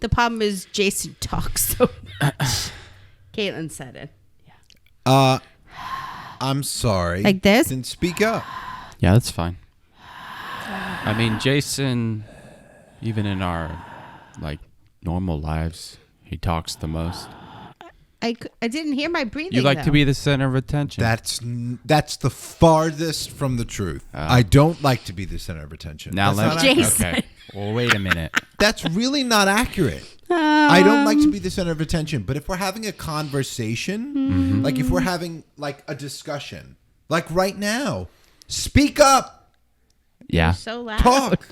The problem is Jason talks so much. Caitlin said it. Yeah. I'm sorry. Like this? Then speak up. Yeah, that's fine. I mean, Jason, even in our normal lives, he talks the most. I didn't hear my breathing. You like though. to be the center of attention. That's the farthest from the truth. I don't like to be the center of attention. Now That's let not Jason. Okay. Well, wait a minute. That's really not accurate. I don't like to be the center of attention, but if we're having a conversation, like if we're having like a discussion, like right now, speak up, Yeah. You're so loud. talk.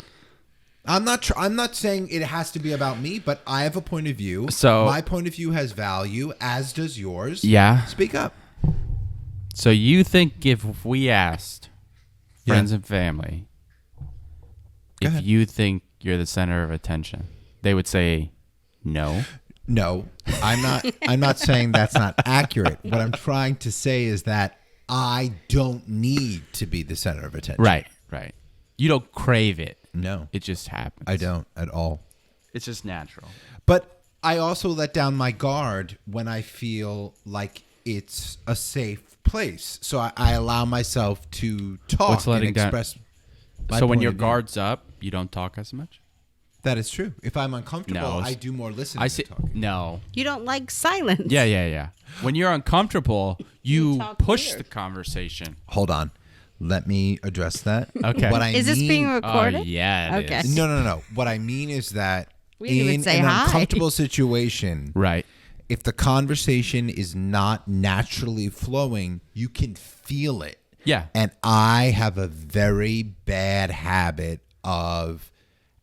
I'm not saying it has to be about me, but I have a point of view. So- my point of view has value, as does yours. Yeah. Speak up. So you think if we asked friends Yeah. and family Go if ahead. you think you're the center of attention, they would say no. No, I'm not saying that's not accurate. What I'm trying to say is that I don't need to be the center of attention. Right. You don't crave it. No, It just happens. I don't at all. It's just natural. But I also let down my guard when I feel like it's a safe place. So I allow myself to talk What's letting and down- express my So when point your of view. guard's up, you don't talk as much? That is true. If I'm uncomfortable, No, I do more listening I than see. talking. No. You don't like silence. Yeah. When you're uncomfortable, you talk push weird. the conversation. Hold on. Let me address that. Okay. What I Is this mean, being recorded? Oh, yeah. it Okay. is. No. What I mean is that We didn't even in say an hi. uncomfortable situation, Right. if the conversation is not naturally flowing, you can feel it. Yeah. And I have a very bad habit of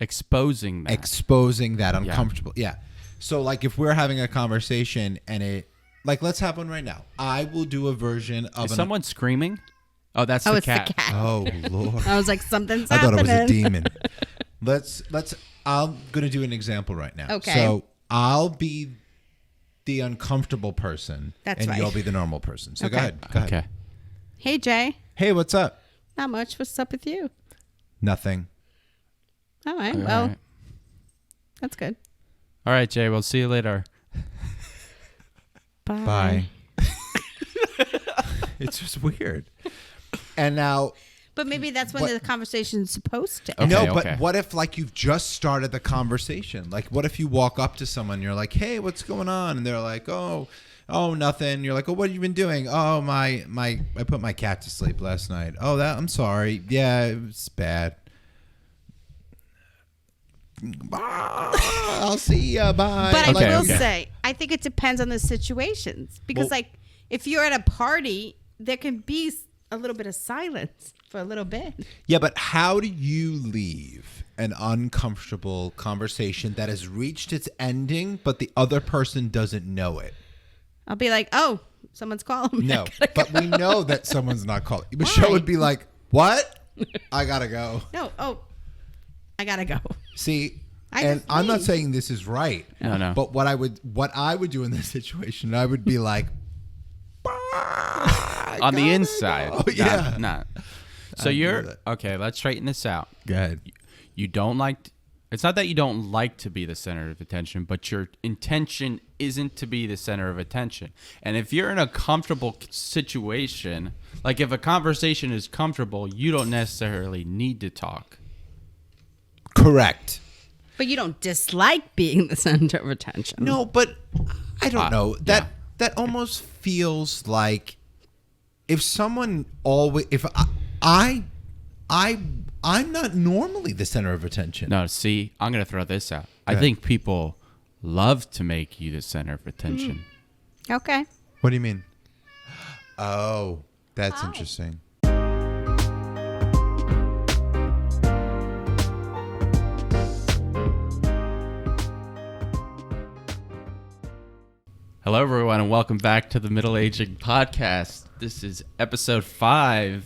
Exposing that. exposing that uncomfortable. Yeah. So like if we're having a conversation and it like let's have one right now. I will do a version of Is someone screaming? Oh, that's Oh, the it's cat. the cat. Oh Lord. I was like, something's I thought happening. it was a demon. Let's I'm going to do an example right now. Okay. So I'll be the uncomfortable person That's and right. you'll be the normal person. So go Okay. ahead. Go ahead. Okay. Hey, Jay. Hey, what's up? Not much. What's up with you? Nothing. All right. All Well, right. that's good. All right, Jay. We'll see you later. Bye. It's just weird. And now But maybe that's when What- the conversation's supposed to. Okay, no, but okay. what if like you've just started the conversation? Like what if you walk up to someone and you're like, "Hey, what's going on?" And they're like, "Oh, nothing." You're like, "Oh, what have you been doing?" "Oh, I put my cat to sleep last night." "Oh, I'm sorry. Yeah, it was bad." I'll see ya. Bye. But Okay, I will okay. say, I think it depends on the situations because, Well- like, if you're at a party, there can be a little bit of silence for a little bit. Yeah, but how do you leave an uncomfortable conversation that has reached its ending, but the other person doesn't know it? I'll be like, "Oh, someone's calling me." No, I gotta but go." we know that someone's not calling. Michelle would be like, "What? I gotta go." No. Oh, I gotta go. See, I and just I'm not leave. saying this is right. No. But what I would do in this situation, I would be like, On the inside. go. Yeah. Not. So I'd do you're that. okay. Let's straighten this out. Go ahead. You don't like. It's not that you don't like to be the center of attention, but your intention isn't to be the center of attention. And if you're in a comfortable situation, like if a conversation is comfortable, you don't necessarily need to talk. Correct. But you don't dislike being the center of attention. No, but I don't know. yeah. That almost feels like if someone always I'm not normally the center of attention. No, see, I'm going to throw this out. I ahead. think people love to make you the center of attention. Okay. What do you mean? Oh, that's interesting. Hello, everyone, and welcome back to the Middle Aging Podcast. This is episode 5.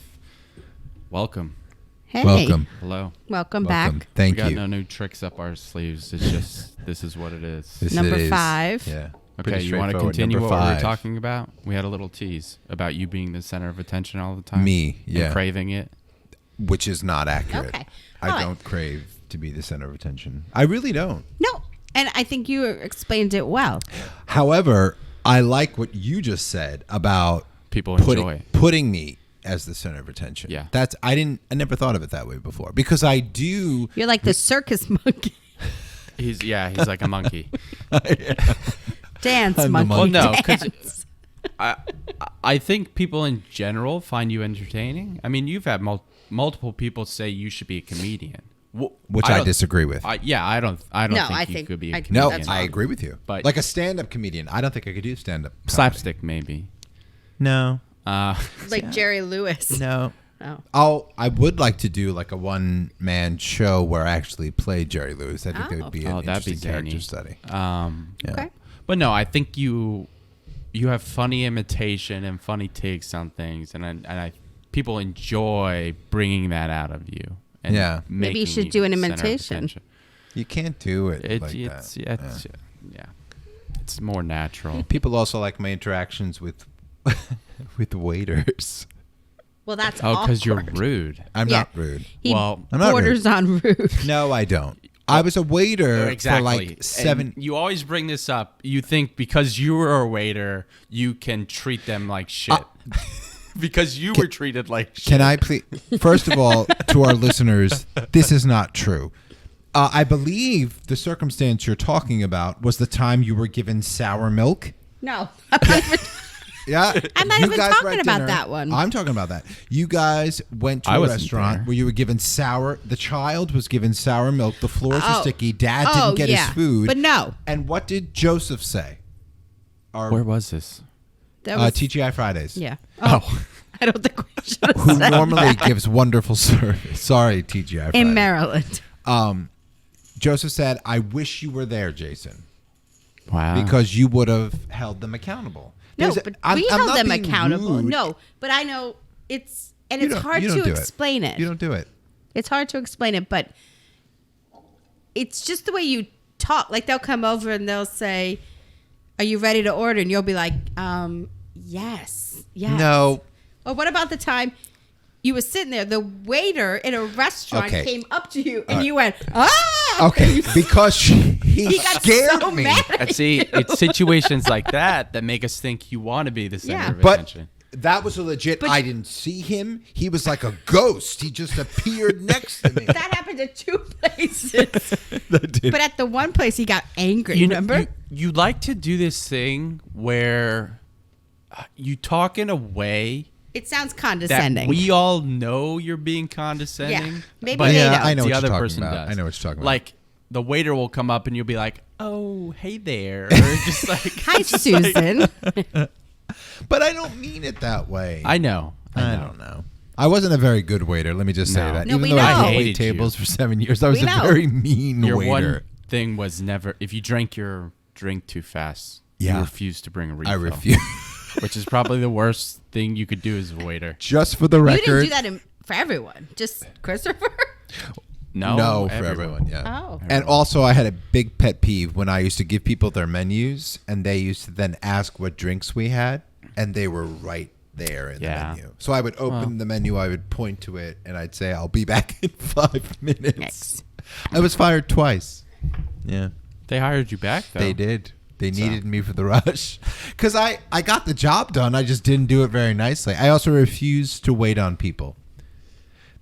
Welcome. Hey. Welcome. Hello. Welcome Welcome. back. Thank We got you. no new tricks up our sleeves. It's just, this is what it is. This Number it is. 5. Yeah. Okay, Pretty you want to straightforward. continue Number what we were 5. talking about? We had a little tease about you being the center of attention all the time. Me, and yeah. craving it. Which is not accurate. Okay. I All right. don't crave to be the center of attention. I really don't. No. And I think you explained it well. However, I like what you just said about People enjoy. putting me as the center of attention. Yeah. I never thought of it that way before, because I do. You're like the circus monkey. He's like a monkey. Dance I'm the monkey. Well, no, dance. because I think people in general find you entertaining. I mean, you've had multiple people say you should be a comedian, Which I disagree with. I don't No, think I you think could be a I- comedian. No, That's I fine. agree with you. But- like a stand-up comedian, I don't think I could do stand-up. comedy. Slapstick maybe. No. Like Jerry Lewis. No. Oh. I would like to do like a one-man show where I actually play Jerry Lewis. I think that would be an that'd be interesting character zany. study. Yeah. Okay. But no, I think you have funny imitation and funny takes on things, and I people enjoy bringing that out of you. And Yeah. Maybe you making should do an the center of imitation. attention. You can't do it like It's that. yeah, it's more natural. People also like my interactions with with waiters. Well, that's Oh, because you're awkward. rude. I'm Yeah. not rude. He Well, I'm not borders on rude. No, I don't. I was a waiter Exactly. for like 7. And you always bring this up. You think because you were a waiter, you can treat them like shit. Because you were treated like shit. Can I please? First of all, to our listeners, this is not true. I believe the circumstance you're talking about was the time you were given sour milk. No. I'm not even, Yeah, I'm not you even guys were talking at about dinner. that one. I'm talking about that. You guys went to I a wasn't restaurant there. where you were given sour. The child was given sour milk. The floors were Oh. sticky. Dad Oh, didn't get yeah. his food. But no. And what did Joseph say? Where was this? That was, TGI Fridays. yeah. Oh, I don't think we should have Who said normally that. gives wonderful service. Sorry, TGI Fridays. In Maryland. Joseph said, "I wish you were there, Jason, wow. because you would have held them accountable." No, There's a- but I'm we not held them being accountable. rude. No, but I know it's You it's don't- hard you don't to do it. explain it. You don't do it. It's hard to explain it, but it's just the way you talk. Like they'll come over and they'll say, "Are you ready to order?" And you'll be like, yes. No. Or what about the time you were sitting there, the waiter in a restaurant Okay. came up to you and you went, ah! Okay, because he He got scared so me. mad. And see, it's situations like that make us think you want to be the center Yeah. of But attention. that was a legit. But- I didn't see him. He was like a ghost. He just appeared next to me. That happened at two places. But at the one place, he got angry, remember? You like to do this thing where you talk in a way It sounds that condescending. we all know you're being condescending. Yeah, maybe but they Yeah, don't. I know the what other you're talking person about. does. I know what you're talking about. Like the waiter will come up and you'll be like, "Oh, hey there," or just like, Hi, just like- Susan. But I don't mean it that way. I know. I don't know. I wasn't a very good waiter. Let me just say No. that. No, Even we though I know. waited hated tables you. for 7 years, I was We a know. very mean Your waiter. one thing was never if you drank your drink too fast. Yeah. You refused to bring a refill. I refuse. Which is probably the worst thing you could do as a waiter. Just for the You record. didn't do that for everyone, just Christopher. No, for everyone. Yeah. Oh. And also, I had a big pet peeve when I used to give people their menus, and they used to then ask what drinks we had, and they were right there in Yeah. the menu. So I would open the menu, I would point to it, and I'd say, "I'll be back in 5 minutes." Next. I was fired twice. Yeah, They hired you back though. they did. They needed me for the rush because I got the job done. I just didn't do it very nicely. I also refused to wait on people.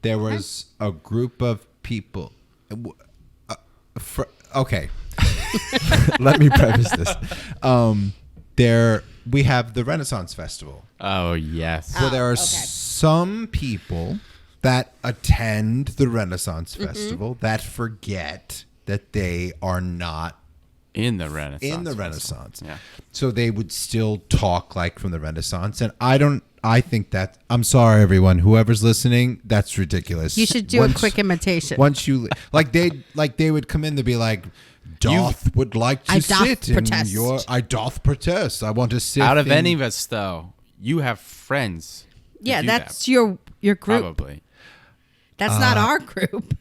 There was a group of people. Okay. Let me preface this. We have the Renaissance Festival, Oh yes. where there are okay. some people that attend the Renaissance Festival that forget that they are not In the Renaissance. in the Festival. Renaissance. Yeah. So they would still talk like from the Renaissance. And I think that, I'm sorry, everyone, whoever's listening, that's ridiculous. You should do a quick imitation. Once you, they would come in, they'd be like, doth would like to I doth sit in protest. I doth protest. I want to sit Out of in- any of us though, you have friends. that Yeah, do that's that, your group. probably. That's not our group.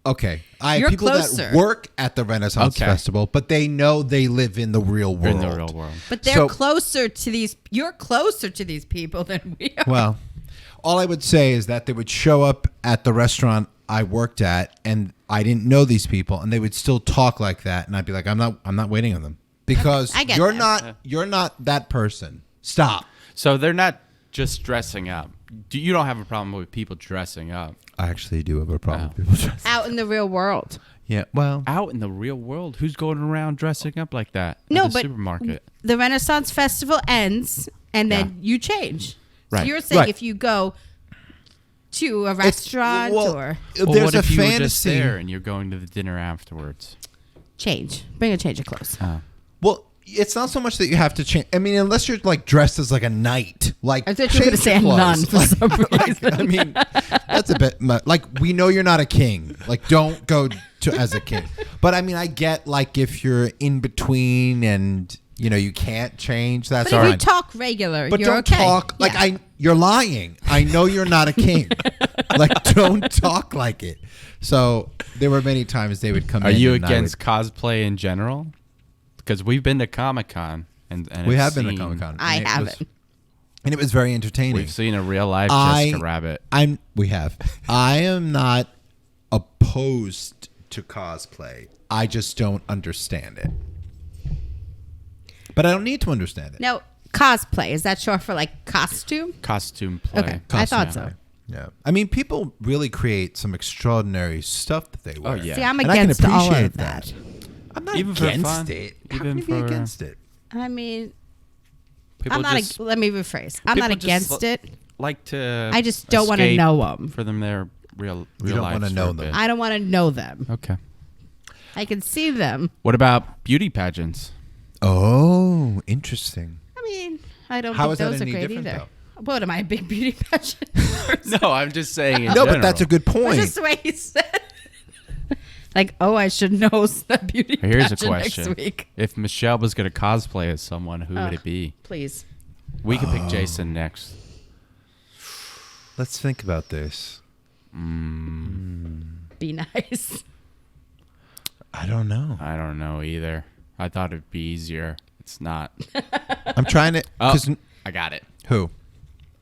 Okay. I You're have people closer. that work at the Renaissance Okay. Festival, but they know they live in the real world. In the real world. But they're So- closer to these. You're closer to these people than we are. Well, all I would say is that they would show up at the restaurant I worked at, and I didn't know these people, and they would still talk like that, and I'd be like, I'm not waiting on them because I get you're that. you're not that person. Stop. So they're not just dressing up. You don't have a problem with people dressing up I actually do have a problem Oh. with people dressing. Out in the real world. Yeah, well, out in the real world. Who's going around dressing up like that? No, at the but supermarket. The Renaissance Festival ends, and then you change. So Right. you're saying Right. if you go to a restaurant well, or Well, there's what a if you were just fantasy. there and you're going to the dinner afterwards? bring a change of clothes. Well, it's not so much that you have to change. I mean, unless you're like dressed as like a knight, like I thought you were going to change say your a nun clothes. for some reason. I mean, that's a bit like we know you're not a king. Like, don't go to as a king. But I mean, I get like if you're in between and you can't change. That's But all if you right. talk regular, But you're don't okay. talk like Yeah. you're lying. I know you're not a king. Like, don't talk like it. So there were many times they would come Are in. you and I against cosplay in general? Because we've been to Comic-Con and we have have been to Comic-Con. I and it haven't. was- and it was very entertaining. We've seen a real life I- Jessica Rabbit. We have. I am not opposed to cosplay. I just don't understand it. But I don't need to understand it. Now, cosplay, is that short for like costume? Costume play. Okay. I thought Costume. so. Yeah. I mean, people really create some extraordinary stuff that they wear. Oh, yeah. See, I'm And I can against all appreciate of that. I'm not Even for against fun. it. How Even can you be for- against it? I mean, People I'm not. just, Let me rephrase. I'm not people just against it. like to. I just don't want to escape know them. for them. Their real don't life. wanna know them. I don't want to know them. Okay. I can see them. What about beauty pageants? Oh, interesting. I mean, I don't How think is that those are any great different, either. What am I, a big beauty pageant? No, I'm just saying. In No, general. but that's a good Was point. this the way he said? Like, oh, I should know the beauty Here's a pageant question: next week. If Michelle was going to cosplay as someone, who would Ugh. it be? Please. We could pick Jason next. Let's think about this. Be nice. I don't know. I don't know either. I thought it'd be easier. It's not. I'm trying to. Oh, 'Cause I got it. who?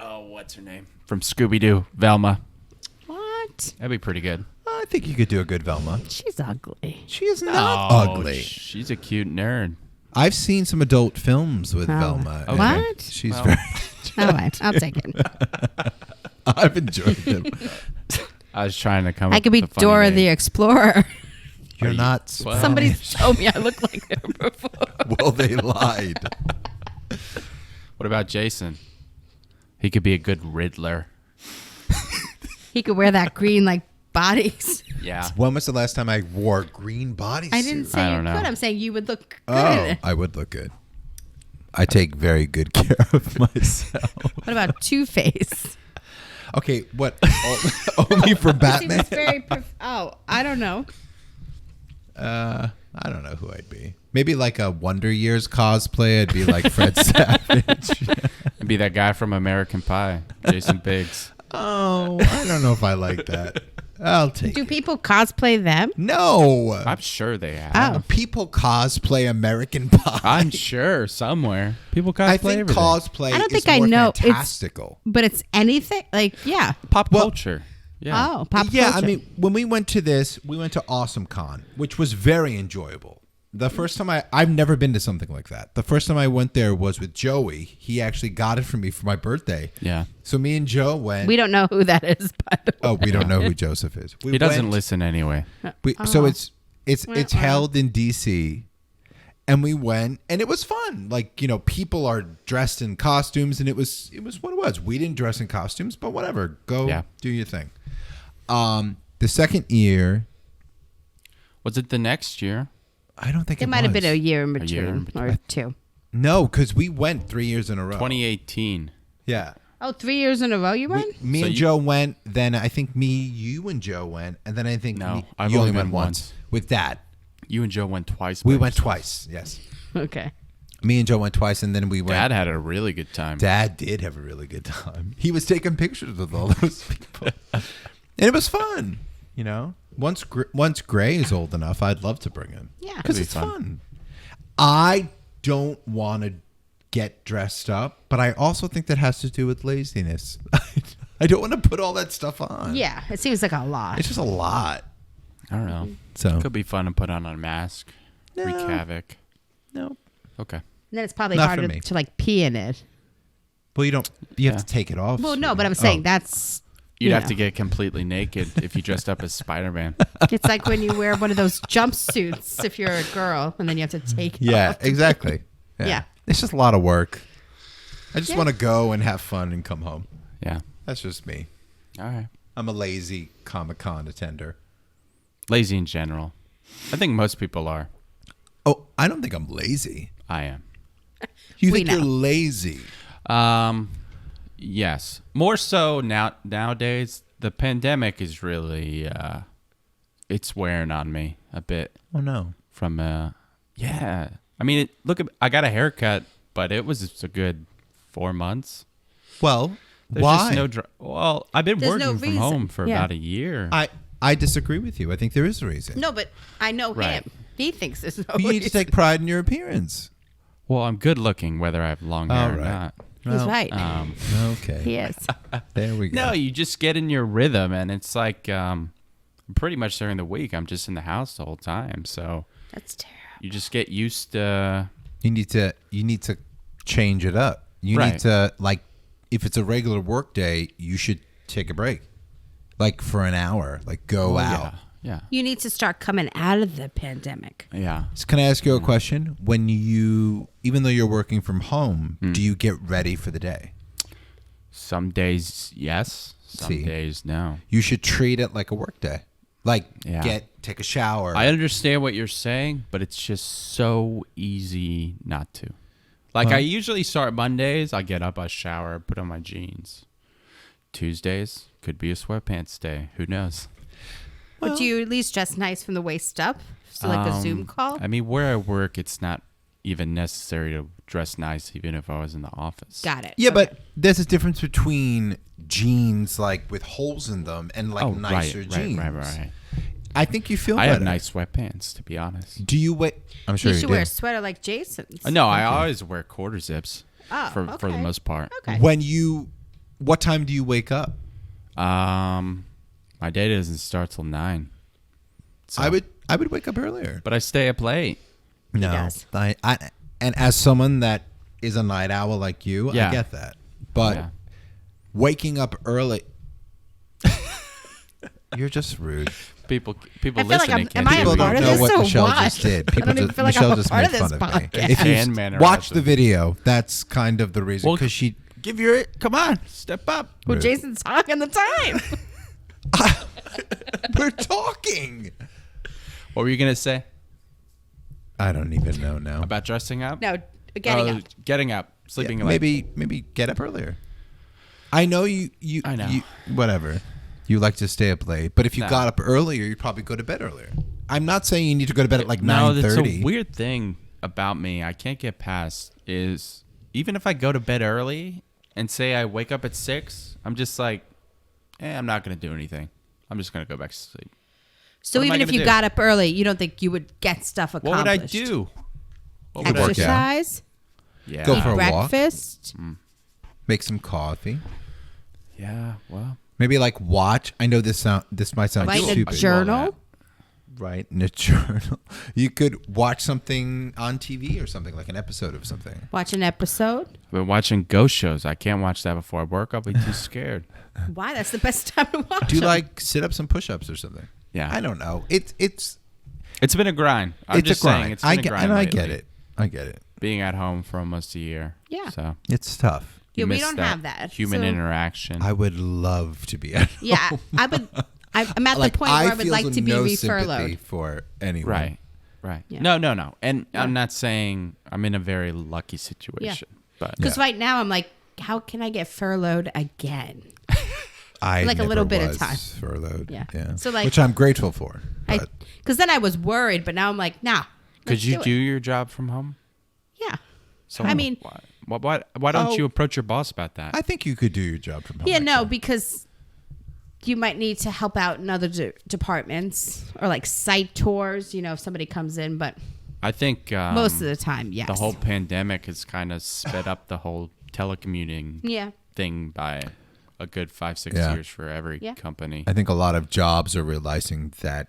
Oh, what's her name? From Scooby Doo, Velma. What? That'd be pretty good. I think you could do a good Velma. She's ugly. She is not Oh, ugly. She's a cute nerd. I've seen some adult films with Oh. Velma. Okay. and What? She's Well. very. All right, I'll take it. I've enjoyed them. I was trying to come I up could be with a funny Dora name. the Explorer. You're you- not. Well- Somebody told me I look like her before. Well, they lied. What about Jason? He could be a good Riddler. He could wear that green like bodies. Yeah. When was the last time I wore green bodysuit? I didn't say I you don't know. could. I'm saying you would look good. Oh, I would look good. I take very good care of myself. What about Two-Face? Okay, what? Only for Batman? Seems very I don't know. I don't know who I'd be. Maybe like a Wonder Years cosplay. I'd be like Fred Savage. It'd be that guy from American Pie, Jason Biggs. Oh, I don't know if I like that. I'll take Do it. people cosplay them? No. I'm sure they have. Oh. People cosplay American Pie. I'm sure somewhere people cosplay I think everything. cosplay I don't is think I more know. It's- fantastical. But it's anything like Pop Well- culture. Yeah. Oh, pop Yeah, culture. I mean, when we went to this, we went to Awesome Con, which was very enjoyable. The first time I've never been to something like that. The first time I went there was with Joey. He actually got it for me for my birthday. Yeah. So me and Joe went. we don't know who that is, by the way. Oh, we don't know who Joseph is. We He doesn't went- listen anyway. So it's Well. held in DC, and we went, and it was fun. Like, people are dressed in costumes, and it was what it was. We didn't dress in costumes, but whatever. Go do your thing. The second year, Was it the next year? I don't think It might have been a year in A year in between or two. No, because we went 3 years in a row. 2018. Yeah. Oh, 3 years in a row you went? Me So and you- Joe went. Then I think you and Joe went, and then I think No, I've you only only been went once with Dad. You and Joe went twice. We by went yourself. twice. Yes, Okay. me and Joe went twice, and then we went. Dad had a really good time. Dad did have a really good time. He was taking pictures with all those people, and it was fun. Once Gray is old enough, I'd love to bring him. Yeah. because It'd be it's fun. fun. I don't want to get dressed up, but I also think that has to do with laziness. I don't want to put all that stuff on. Yeah, it seems like a lot. It's just a lot. I don't know. So Could be fun to put on a mask, wreak havoc. no. Okay. And then it's probably Not for harder me. to like pee in it. Well, you have to take it off. Well, no, sweetie. but I'm saying Oh. that's. You'd you have know. to get completely naked if you dressed up as Spider-Man. It's like when you wear one of those jumpsuits if you're a girl, and then you have to take it Yeah, off. exactly. Yeah. It's just a lot of work. I just Yeah. want to go and have fun and come home. Yeah. That's just me. All right. I'm a lazy Comic-Con attender. Lazy in general. I think most people are. Oh, I don't think I'm lazy. I am. You We think you're know. lazy? Yes. More so nowadays. The pandemic is really it's wearing on me a bit. Oh no. From yeah. I mean, I got a haircut, but it was a good 4 months. Well, There's why? just no well, I've been There's no working from reason. home for Yeah. about a year. I disagree with you. I think there is a reason. No, but I know Right. him. He thinks there's no You need to reason. take pride in your appearance. Well, I'm good looking whether I have long All hair or right. not. He's Well, right. Okay. He is. There we go. No, you just get in your rhythm, and it's like pretty much during the week I'm just in the house the whole time, so That's terrible. you just get used to. You need to change it up. You Right. need to, like, if it's a regular work day, you should take a break, like for an hour, like go out. Yeah, You need to start coming out of the pandemic. yeah. So can I ask you a question? When even though you're working from home, do you get ready for the day? Some days yes, some See. days no. You should treat it like a work day. Like Yeah. take a shower. I understand what you're saying, but it's just so easy not to. Like Well- I usually start Mondays. I get up, I shower, put on my jeans. Tuesdays could be a sweatpants day. Who knows? But do you at least dress nice from the waist up? So like a Zoom call? I mean, where I work, it's not even necessary to dress nice, even if I was in the office. Got it. Yeah, Okay. but there's a difference between jeans like with holes in them and like nicer jeans. Right. I think you feel I better. have nice sweatpants, to be honest. Do you wait? I'm sure You you, should do. wear a sweater like Jason's. No, I always wear quarter zips Oh, for the okay. most part. Okay. What time do you wake up? My day doesn't start till 9. So, I would wake up earlier. but I stay up late. No, does. and as someone that is a night owl like you, Yeah. I get that. But Yeah. waking up early, you're just rude. People I feel like listening I'm- can't am I see a People what part don't of know this what or Michelle what? just did. I People don't even just, feel like Michelle I'm a just part made of this fun of me. podcast. If you And man watch the interruption. video, that's kind of the reason Well, because she. Give your come on, step up. Well, Rude. Jason's talking the time. We're talking. What were you gonna say I don't even know now. about dressing up? No, getting Oh, up. Getting up, sleeping late. Maybe get up earlier. I know you. I know. Whatever. You like to stay up late, but if you No. got up earlier, you'd probably go to bed earlier. I'm not saying you need to go to bed at like No, 9:30. that's a weird thing about me. I can't get past is even if I go to bed early and say I wake up at 6, I'm just like, I'm not gonna do anything. I'm just gonna go back to sleep. So What am I even if gonna you do? got up early, you don't think you would get stuff What would I accomplished? do? What would I Work do? out. Exercise, Yeah. Go for a walk. breakfast. Make some coffee. Yeah. Well, Maybe like watch. I know this might sound Write in a stupid. journal. Right in a journal. You could watch something on TV or something like an episode of something. Watch an episode. I've been watching ghost shows. I can't watch that before I work. I'll be too scared. Why? That's the best time to watch. Do you them. like sit ups and push ups or something? Yeah. I don't know. It's It's been a grind. I'm it's just a grind. saying it's been a grind. I lately. get it. I get it. Being at home for almost a year. Yeah. So It's tough. Yeah, you we miss don't have that. human so- interaction. I would love to be at home. Yeah, I would. I'm at Like, the point where I would feel like to be no sympathy refurloughed. for anyone. Right. Right. Yeah. No. And I'm not saying I'm in a very lucky situation. But Because Yeah. right now I'm like, how can I get furloughed again? I Like a never little bit of was time. furloughed. Yeah. So, like- which I'm grateful for. But Because then I was worried, but now I'm like, nah. could let's you do do it. your job from home? Yeah. So I mean- why don't Oh. you approach your boss about that? I think you could do your job from home. Yeah, no, actually. because you might need to help out in other departments or like site tours, if somebody comes in, but I think most of the time, yes. the whole pandemic has kind of sped up the whole telecommuting Yeah. thing by a good 5-6 Yeah. years for every Yeah. company. I think a lot of jobs are realizing that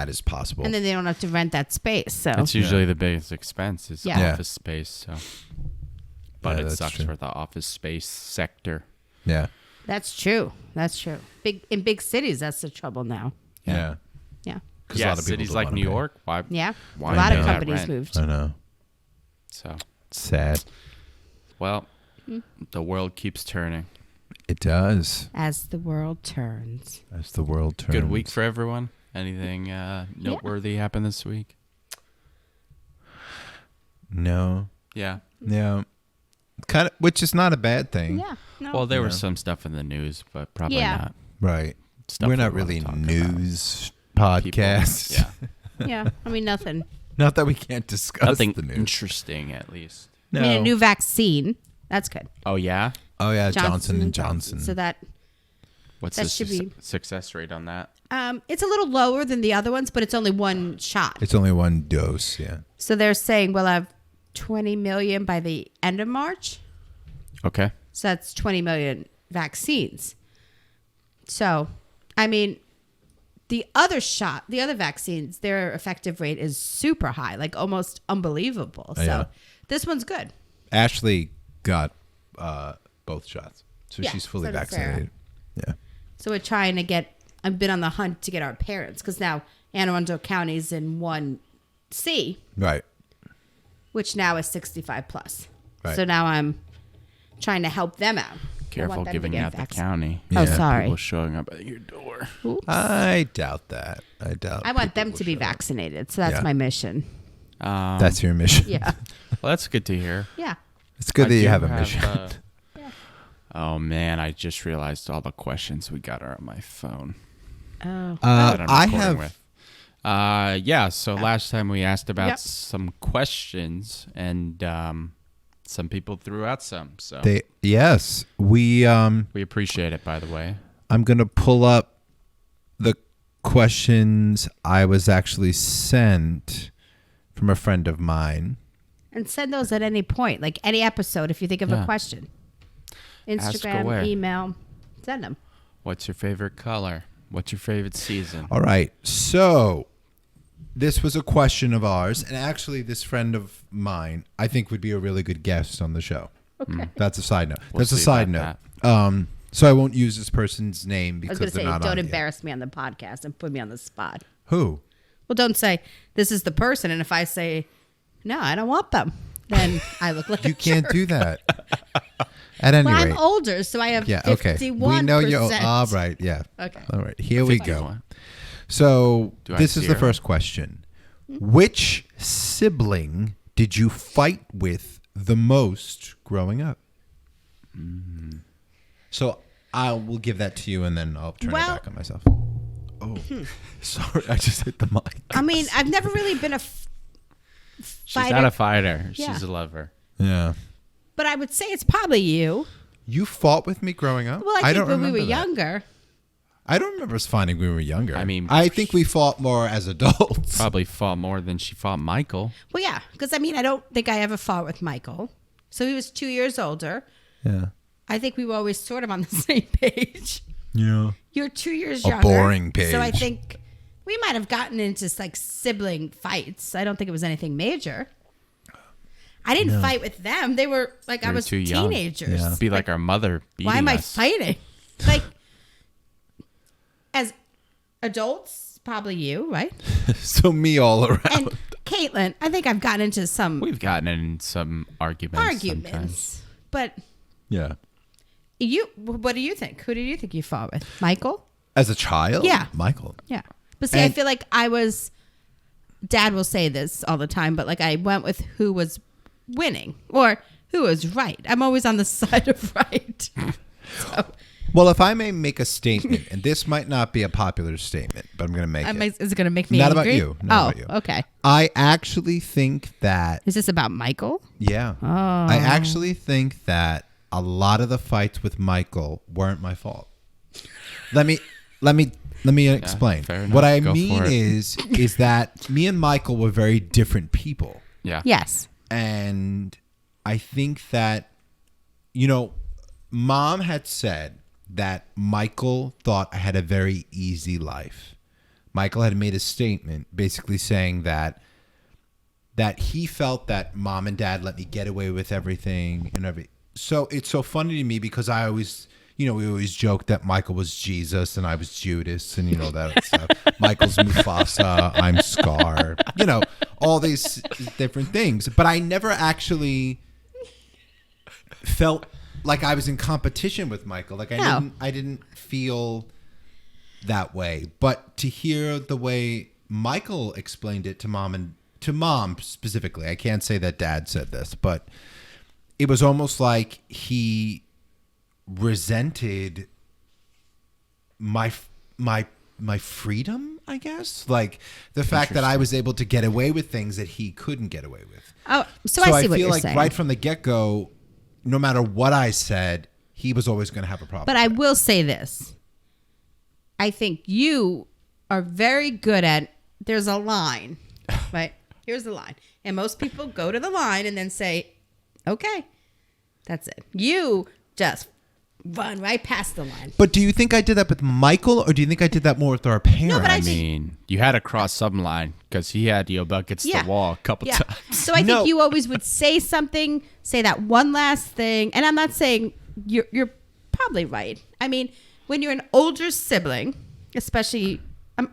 is possible. And then they don't have to rent that space. So It's usually the biggest expense is Yeah. office space. So, but Yeah, it that's sucks true. for the office space sector. yeah. that's true. That's true. In big cities, that's the trouble now. Yeah. Yeah. 'Cause a Yeah, lot of people cities don't like wanna New pay. York. Why? Yeah. Why A lot pay of that companies rent? moved. I know. So, It's sad. well, the world keeps turning. It does. As the world turns. As the world turns. Good week for everyone. Anything noteworthy happened this week? No. Yeah. Yeah. Kind of, which is not a bad thing. Yeah. No. Well, there Yeah. was some stuff in the news, but probably Yeah. not. Right. Stuff We're we not wanna really talk about. news People- podcasts. Yeah. yeah. I mean, nothing. Not that we can't discuss Nothing the news. interesting, at least. No. I mean, a new vaccine. That's good. Oh, yeah? Oh yeah, Johnson and Johnson. So that What's That the should be- success rate on that? it's a little lower than the other ones, but it's only one shot. It's only one dose. Yeah. So they're saying we'll have 20 million by the end of March. Okay. So that's 20 million vaccines. So, I mean, the other vaccines, their effective rate is super high, like almost unbelievable. So Yeah. this one's good. Ashley got both shots, so Yeah, she's fully so does Sarah. vaccinated. Yeah. So we're trying to I've been on the hunt to get our parents because now Anne Arundel County's in 1C, Right. which now is 65 plus. Right. So now I'm trying to help them out. I Careful want them to giving get out the vaccinated. county. Oh, Yeah. sorry. People showing up at your door. I doubt that. I doubt. I want people them will to be show up. vaccinated. So that's Yeah. my mission. That's your mission. Yeah. Well, that's good to hear. Yeah. It's good I that you do have a mission. Yeah. Oh, man. I just realized all the questions we got are on my phone. Oh. that I'm I recording have. with. Yeah, so last time we asked about Yep. some questions, and some people threw out some. So Yes, we. we appreciate it, by the way. I'm gonna pull up the questions I was actually sent from a friend of mine. And send those at any point, like any episode, if you think of Yeah. a question. Ask Instagram, away. email, send them. What's your favorite color? What's your favorite season? All right, so this was a question of ours, and actually, this friend of mine I think would be a really good guest on the show. Okay. That's a side note. We'll That's a see side note. about So I won't use this person's name I was because going to they're say, not don't on it yet. embarrass me on the podcast and put me on the spot. Who? Well, don't say, this is the person. And if I say, no, I don't want them, then I look like You a can't jerk. do that. At any Well, rate. I'm older, so I have Yeah, 51%. okay. We know you're all right. Yeah. Okay. All right. Here we go. 51. So Do I this is the 0? first question. Which sibling did you fight with the most growing up? So I will give that to you, and then I'll turn it Well- back on myself. Oh, sorry. I just hit the mic. I mean, I've never really been a She's fighter, not a fighter. Yeah. She's a lover. Yeah. but I would say it's probably you. You fought with me growing up? Well, I think don't when we remember were that. younger. I don't remember us fighting when we were younger. I mean, I think we fought more as adults. Probably fought more than she fought Michael. Well, yeah, because I mean, I don't think I ever fought with Michael. So he was 2 years older. Yeah. I think we were always sort of on the same page. Yeah. You're 2 years A younger. boring So I page. think we might have gotten into like sibling fights. I don't think it was anything major. I didn't fight with them. They were like, I We were was too young. teenagers. Yeah. Be like our mother beating Why am I us. fighting? Like, as adults, probably you, right? So me all around. And Caitlin, I think I've gotten into some We've gotten in some arguments. Sometimes. arguments. But Yeah. what do you think? Who did you think you fought with? Michael? As a child? Yeah. Michael. Yeah. But see, I And- feel like Dad will say this all the time, but like I went with who was winning or who was right. I'm always on the side of right. So, Well, if I may make a statement, and this might not be a popular statement, but I'm going to make it. is it going to make me Not about angry? you. Not oh, about you. okay. I actually think that, Is this about Michael? yeah. Oh. I actually think that a lot of the fights with Michael weren't my fault. Let me explain. fair enough. What I Go mean for it. is that me and Michael were very different people. Yeah. Yes. And I think that, Mom had said that Michael thought I had a very easy life. Michael had made a statement basically saying that he felt that mom and dad let me get away with everything and everything. So it's so funny to me because I always, we always joke that Michael was Jesus and I was Judas and, that stuff. Michael's Mufasa, I'm Scar, all these different things. But I never actually felt like I was in competition with Michael. Like I didn't feel that way. But to hear the way Michael explained it to mom specifically, I can't say that dad said this, but it was almost like he resented my freedom, I guess, like the fact that I was able to get away with things that he couldn't get away with. Oh, so I see what you're feel like saying. right from the get-go, no matter what I said, he was always going to have a problem. But I will say this. I think you are very good at, there's a line, right? Here's the line. And most people go to the line and then say, okay, that's it. You just run right past the line. But do you think I did that with Michael, or do you think I did that more with our parents? No, but I mean, you had to cross some line because he had your butt against the wall a couple times. So I think you always would say something, say that one last thing. And I'm not saying you're probably right. I mean, when you're an older sibling, especially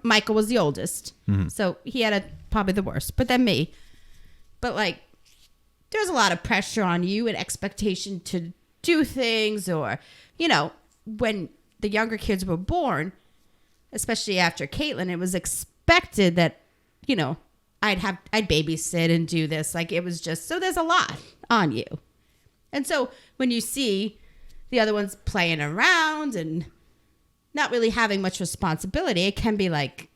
Michael was the oldest, so he had probably the worst, but then me. But like, there's a lot of pressure on you and expectation to do things, or, when the younger kids were born, especially after Caitlin, it was expected that, I'd babysit and do this. Like, it was just, so there's a lot on you. And so when you see the other ones playing around and not really having much responsibility, it can be like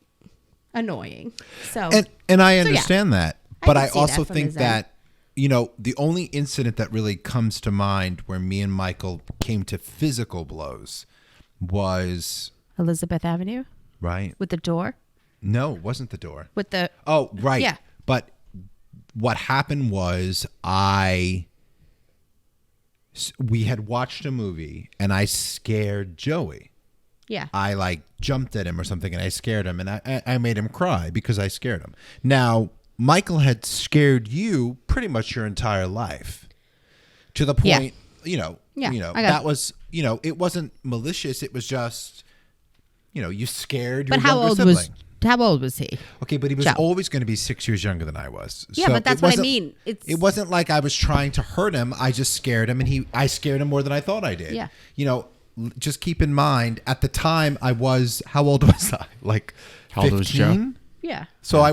annoying. So, and I understand that, but I also think that, end. the only incident that really comes to mind where me and Michael came to physical blows was Elizabeth Avenue right with the door. No, it wasn't the door. With the right. Yeah. But what happened was we had watched a movie and I scared Joey. Yeah. I jumped at him or something and I scared him, and I made him cry because I scared him. Now, Michael had scared you pretty much your entire life to the point, that was, it wasn't malicious. It was just, you scared your younger sibling. How old was he? Okay, but he was always going to be 6 years younger than I was. Yeah, so but that's what I mean. It wasn't like I was trying to hurt him. I just scared him, and I scared him more than I thought I did. Yeah. Just keep in mind, at the time how old was I? Like 15? How old was Joe? Yeah. So I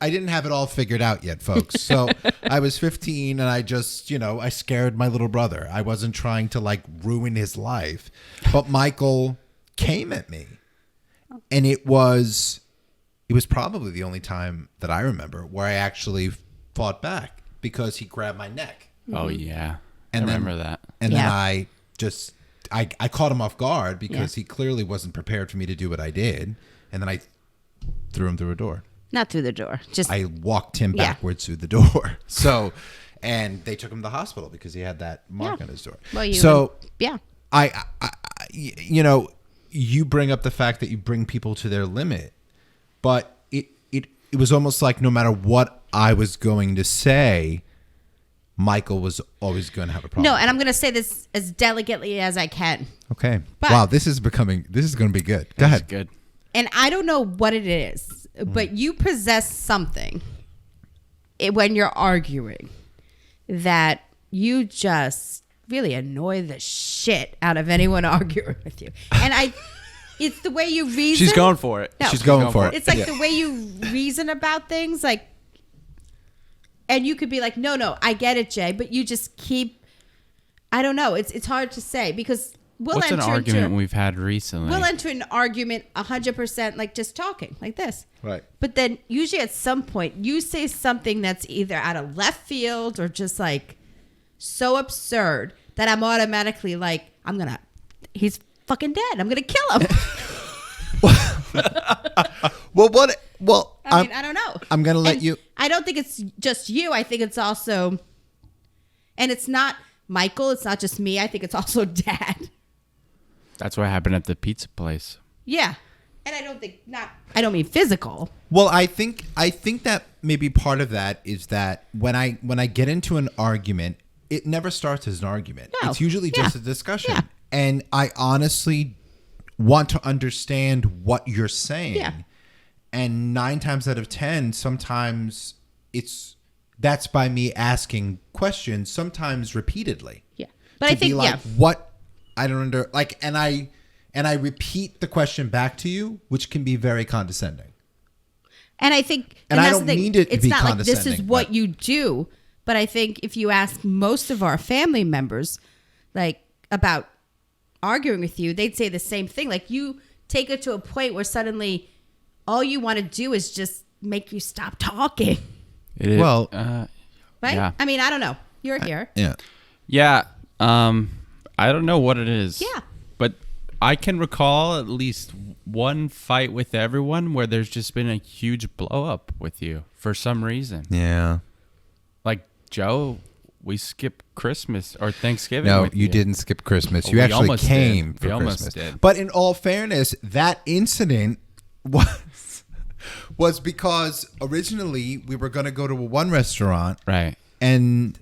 didn't have it all figured out yet, folks. So I was 15 and I just, I scared my little brother. I wasn't trying to ruin his life. But Michael came at me. And it was probably the only time that I remember where I actually fought back because he grabbed my neck. Oh, yeah. And I remember that. And then I caught him off guard because he clearly wasn't prepared for me to do what I did. And then I threw him through a door. Not through the door. Just I walked him backwards through the door. So, and they took him to the hospital because he had that mark on his door. Well, you bring up the fact that you bring people to their limit, but it was almost like no matter what I was going to say, Michael was always going to have a problem. No, and I'm going to say this as delicately as I can. Okay. Wow, this is going to be good. Go ahead. Good. And I don't know what it is, but you possess something when you're arguing that you just really annoy the shit out of anyone arguing with you. And it's the way you reason. She's going for it. No, She's going for it. It's like the way you reason about things, and you could be like, no, I get it, Jay, but you just keep, I don't know. It's hard to say because what's an argument we've had recently? We'll enter an argument 100% just talking like this. Right. But then usually at some point you say something that's either out of left field or just so absurd that I'm automatically he's fucking dead. I'm going to kill him. I don't know. I'm going to let you. I don't think it's just you. I think it's also, and it's not Michael. It's not just me. I think it's also Dad. That's what happened at the pizza place. Yeah. And I don't mean physical. Well, I think that maybe part of that is that when I get into an argument, it never starts as an argument. No. It's usually just a discussion. Yeah. And I honestly want to understand what you're saying. Yeah. And 9 times out of 10, sometimes that's by me asking questions, sometimes repeatedly. Yeah. But I think, what I don't and I repeat the question back to you, which can be very condescending. And I think, and I that's don't the thing, mean it to it's be not like this is condescending, what but- you do. But I think if you ask most of our family members, like, about arguing with you, they'd say the same thing. Like, you take it to a point where suddenly all you want to do is just make you stop talking. Well, Right? Yeah. I mean, I don't know. You're here. yeah. Yeah. I don't know what it is. Yeah. But I can recall at least one fight with everyone where there's just been a huge blow up with you for some reason. Yeah. Like, Joe, we skipped Christmas or Thanksgiving. No, with you didn't skip Christmas. Oh, You we actually almost came did. for We almost Christmas. did. But in all fairness, that incident was because originally we were going to go to one restaurant, Right. and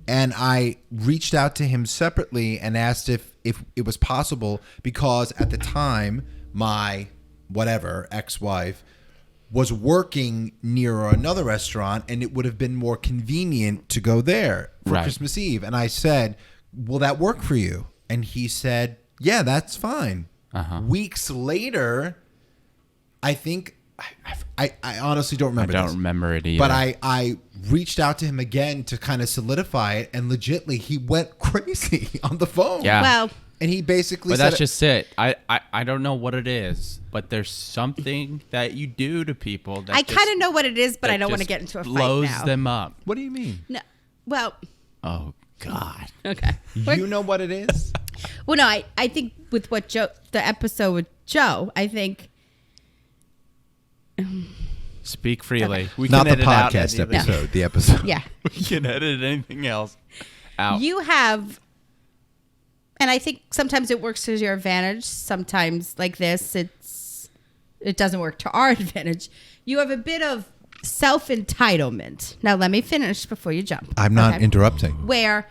I reached out to him separately and asked if it was possible, because at the time my ex-wife was working near another restaurant, and it would have been more convenient to go there for Right. Christmas Eve. And I said, will that work for you? And he said, yeah, that's fine. Weeks later, I think, I honestly don't remember I don't this. remember it either. But I reached out to him again to kind of solidify it, and legitly he went crazy on the phone. Yeah. Well, And he basically But said, that's just it. I don't know what it is, but there's something that you do to people that I kind of know what it is, but that I don't want to just get into a fight blows now. them up. what do you mean? No. Well, Oh God. okay. You know what it is? Well, no, I think with what Joe, the episode with Joe, I think. Speak freely. We Not the edit out podcast any of this. episode, the episode. Yeah. We can edit anything else out. You have, and I think sometimes it works to your advantage. Sometimes, like this, it doesn't work to our advantage. You have a bit of self-entitlement. Now, let me finish before you jump. I'm not okay? interrupting. Where,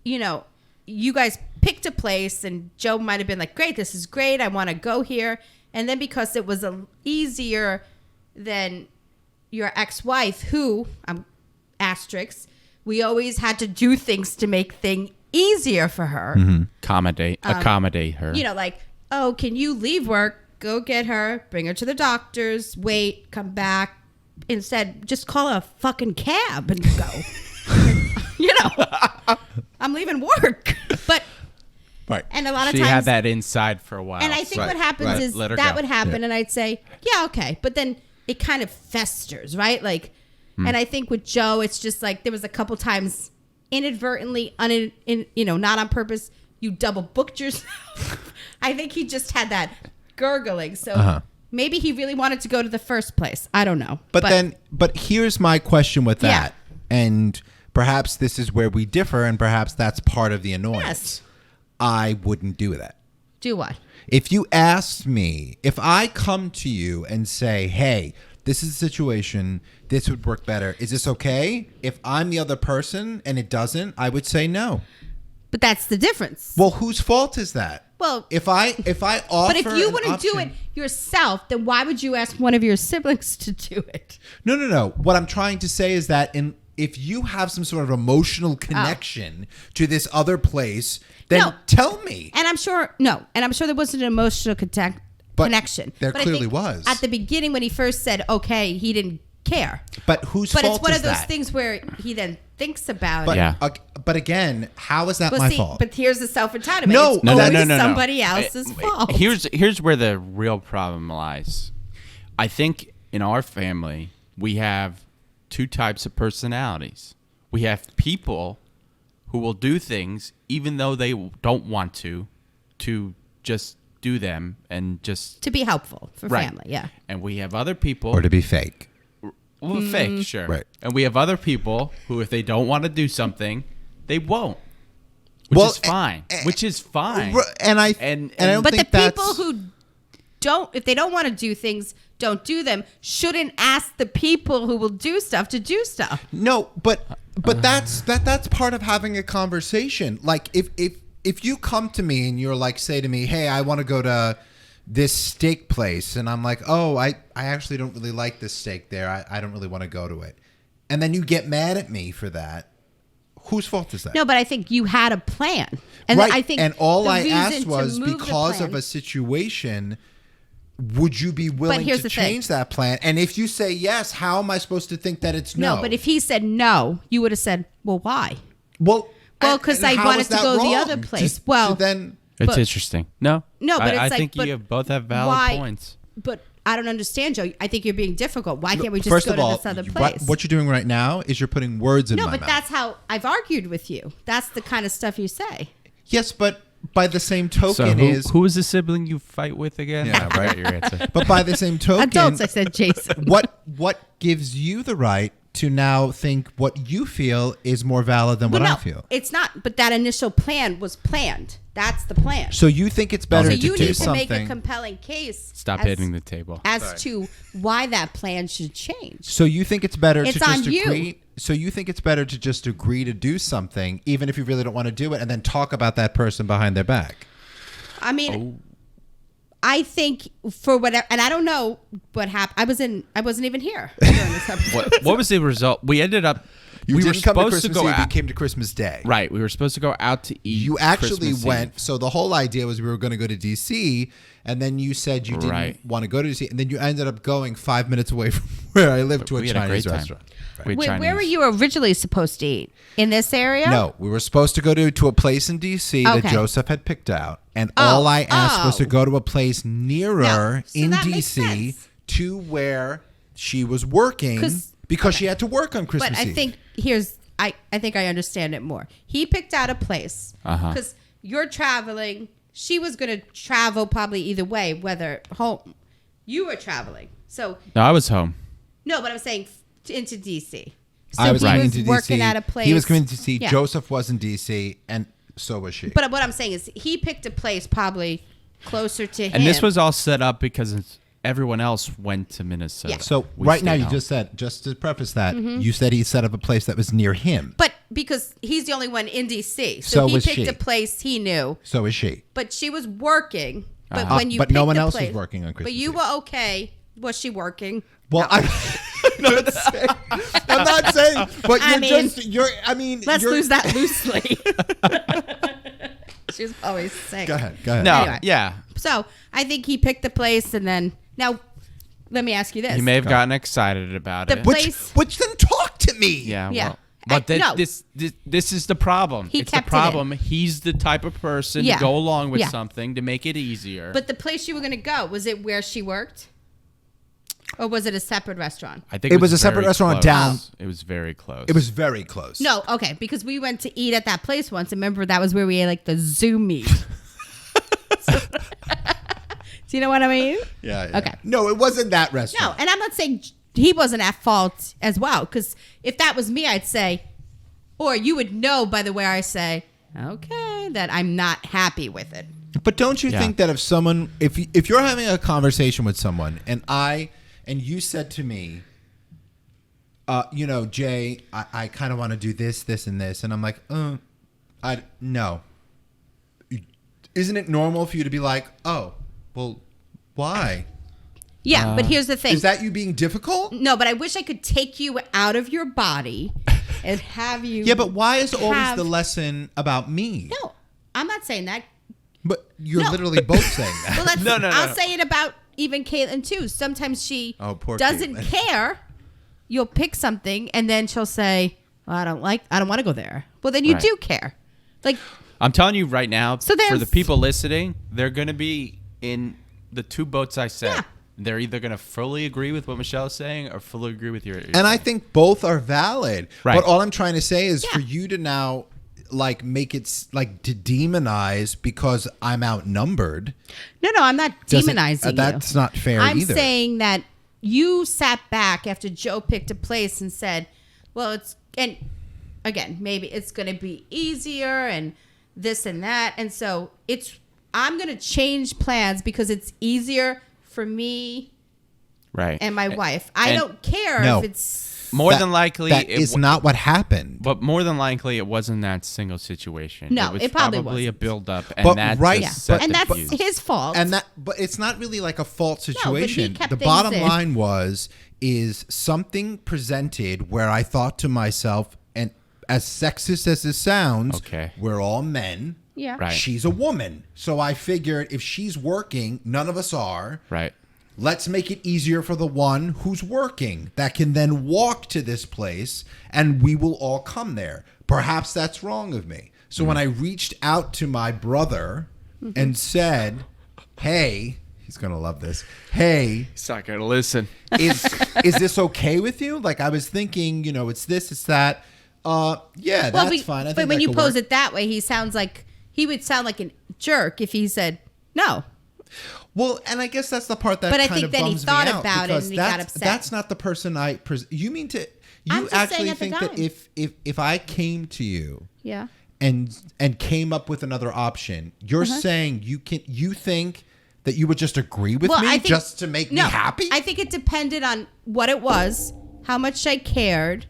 you guys picked a place, and Joe might have been like, great, this is great, I want to go here. And then because it was easier than your ex-wife, who, asterisk, we always had to do things to make things easier for her. Accommodate her. Like, oh, can you leave work, go get her, bring her to the doctor's, wait, come back. Instead, just call a fucking cab and go. I'm leaving work. But, Right. and a lot of she times. had that inside for a while. And I think Right, what happens right. is Let her that go. would happen, Yeah. and I'd say, yeah, okay. But then it kind of festers, right? Like, and I think with Joe, it's just like there was a couple times inadvertently, not on purpose, you double booked yourself. I think he just had that gurgling. So maybe he really wanted to go to the first place. I don't know. But here's my question with Yeah. that. And perhaps this is where we differ, and perhaps that's part of the annoyance. Yes. I wouldn't do that. Do what? If you asked me, if I come to you and say, hey, this is a situation, this would work better, is this okay? If I'm the other person and it doesn't, I would say no. But that's the difference. Well, whose fault is that? Well, if I offer but if you an wouldn't do option- it yourself, then why would you ask one of your siblings to do it? No. What I'm trying to say is that if you have some sort of emotional connection to this other place, then tell me. And I'm sure there wasn't an emotional connection. There But I clearly think was. At the beginning when he first said, okay, he didn't care. But whose But fault it's one is of those that? things where he then thinks about But, it. Yeah. But again, how is that Well, my see, fault? but here's the self-entitlement. No, It's no, always no. somebody else's fault. Here's where the real problem lies. I think in our family we have two types of personalities. We have people who will do things even though they don't want to just do them and just to be helpful for right. family, yeah. And we have other people or to be fake. well, fake, sure. Right. And we have other people who, if they don't want to do something, they won't. which is fine. Which is fine. And I don't But the think that's... people who don't, if they don't want to do things, don't do them, shouldn't ask the people who will do stuff to do stuff. No, but that's part of having a conversation. Like if you come to me and you're like, say to me, hey, I want to go to this steak place, and I'm like, oh, I actually don't really like this steak there. I don't really want to go to it. And then you get mad at me for that. Whose fault is that? No, but I think you had a plan. And right. I think and all the I reason asked to was move the because plan- of a situation, would you be willing here's to the thing. change that plan? And if you say yes, how am I supposed to think that it's no? No, but if he said no, you would have said, well, why? Well, Because I how wanted is to that go the wrong? other place. To Well, then It's but- interesting. No, No, but I it's like, think but you both have valid why- points. But I don't understand, Joe. I think you're being difficult. Why can't we just first go of all, to this other place? what you're doing right now is you're putting words in No, my but mouth. that's how I've argued with you. That's the kind of stuff you say. Yes, but by the same token So who is the sibling you fight with again? Yeah, I right. got your answer. But by the same token, Adults, I said Jason. what gives you the right to now think what you feel is more valid than what Well, I no, feel? it's not. But that initial plan was planned. That's the plan. So you think it's better So to you do need to something? make a compelling case. Stop as, hitting the table. As to why that plan should change. So you think it's better It's to just on you. agree? So you think it's better to just agree to do something, even if you really don't want to do it, and then talk about that person behind their back? I mean, I think for whatever, and I don't know what happened. I wasn't even here during this episode. What was the result? We ended up. You we were didn't come to supposed to Christmas go Eve. You out. came to Christmas Day. Right. We were supposed to go out to eat. You actually Christmas went. Eve. So the whole idea was we were going to go to DC, and then you said you didn't Right. want to go to DC, and then you ended up going 5 minutes away from where I live to a We had a Chinese great time. restaurant. We had Wait, where Chinese. were you originally supposed to eat? In this area? No, we were supposed to go to a place in DC that Okay. Joseph had picked out, and Oh, all I asked was to oh. go to a place nearer No, so in that makes DC sense. to where she was working 'Cause- because she had to work on Christmas But I Eve. think I think I understand it more. He picked out a place because you're traveling. She was going to travel probably either way, whether home. You were traveling, so No, I was home. no. But I'm saying into DC. So I was he coming was to DC. working at a place. He was coming to DC. Yeah. Joseph was in DC, and so was she. But what I'm saying is, he picked a place probably closer to him. And this was all set up because everyone else went to Minnesota. Yeah. So We right now, stayed you home. just said, just to preface that, you said he set up a place that was near him. But because he's the only one in DC, So so he was picked she. a place he knew. So is she. But she was working. But Uh-huh. when you But picked no one a else place, was working on Christmas But you Eve. were okay. Was she working? Well, No. I'm not saying. I'm not saying. But I you're mean, just. You're. I mean. Let's you're, lose that loosely. She's always sick. Go ahead. Go ahead. No, Anyway. yeah. So I think he picked the place, and then now let me ask you this: He may have gotten excited about The it. pla- Which then talk to me. Yeah. Yeah. Well, but No. this is the problem. He It's the kept it problem. He's the type of person Yeah. to go along with Yeah. something to make it easier. But the place you were going to go, was it where she worked, or was it a separate restaurant? I think It was a separate very restaurant close. down- It was very close. It was very close. No, okay, because we went to eat at that place once. And remember, that was where we ate like the Zoom meat. Do you know what I mean? Yeah. Okay. No, it wasn't that No, restaurant. and I'm not saying he wasn't at fault as well, because if that was me, I'd say, or you would know by the way I say, okay, that I'm not happy with it. But don't you Yeah. think that if you're having a conversation with someone and you said to me, Jay, I kind of want to do this, this, and this, and I'm like, no. Isn't it normal for you to be like, oh, well, why? Yeah, but here's the thing. Is that you being difficult? No, but I wish I could take you out of your body and have you. Yeah, but why is always have- the lesson about me? No, I'm not saying that. But you're No. literally both saying that. Well, that's, No, no, I'll no. say it about even Caitlin too. Sometimes she Oh, poor doesn't Caitlin. care. You'll pick something and then she'll say, well, I don't want to go there. Well, then you Right. do care. Like, I'm telling you right now, So for there's- the people listening, they're going to be in the two boats I said. Yeah. They're either going to fully agree with what Michelle is saying or fully agree with your. And I think both are valid. Right. But all I'm trying to say is Yeah. for you to now make it to demonize because I'm outnumbered. no, I'm not doesn't- demonizing you. That's not fair I'm either. saying that you sat back after Joe picked a place and said, well, and again, maybe it's going to be easier and this and that. And so I'm going to change plans because it's easier for me Right. and my wife. I don't care No. if it's More than likely, that is not what happened. But more than likely, it wasn't that single situation. No, it was it probably probably a wasn't. build-up, and But that right, just yeah. set and the that's fuse. his fault. But it's not really like a fault but he situation. kept The things bottom in. line is something presented where I thought to myself, and as sexist as this sounds, Okay. we're all men. Yeah. Right. She's a woman. So I figured if she's working, none of us are. Right. Let's make it easier for the one who's working that can then walk to this place and we will all come there. Perhaps that's wrong of me. So when I reached out to my brother and said, hey, he's going to love this. Hey, He's not gonna listen. is this okay with you? Like I was thinking, it's this, it's that. Yeah, that's fine. I think but when that you could pose work. it that way, he would sound like a jerk if he said no. Well, and I guess that's the part that But I kind think of then he bums thought me out about it because and he got that's- upset. That's not the person I. You mean to? I'm You just saying actually at the think that time. if I came to you Yeah. and came up with another option, you're saying you think that you would just agree with me just to make me happy? I think it depended on what it was, how much I cared.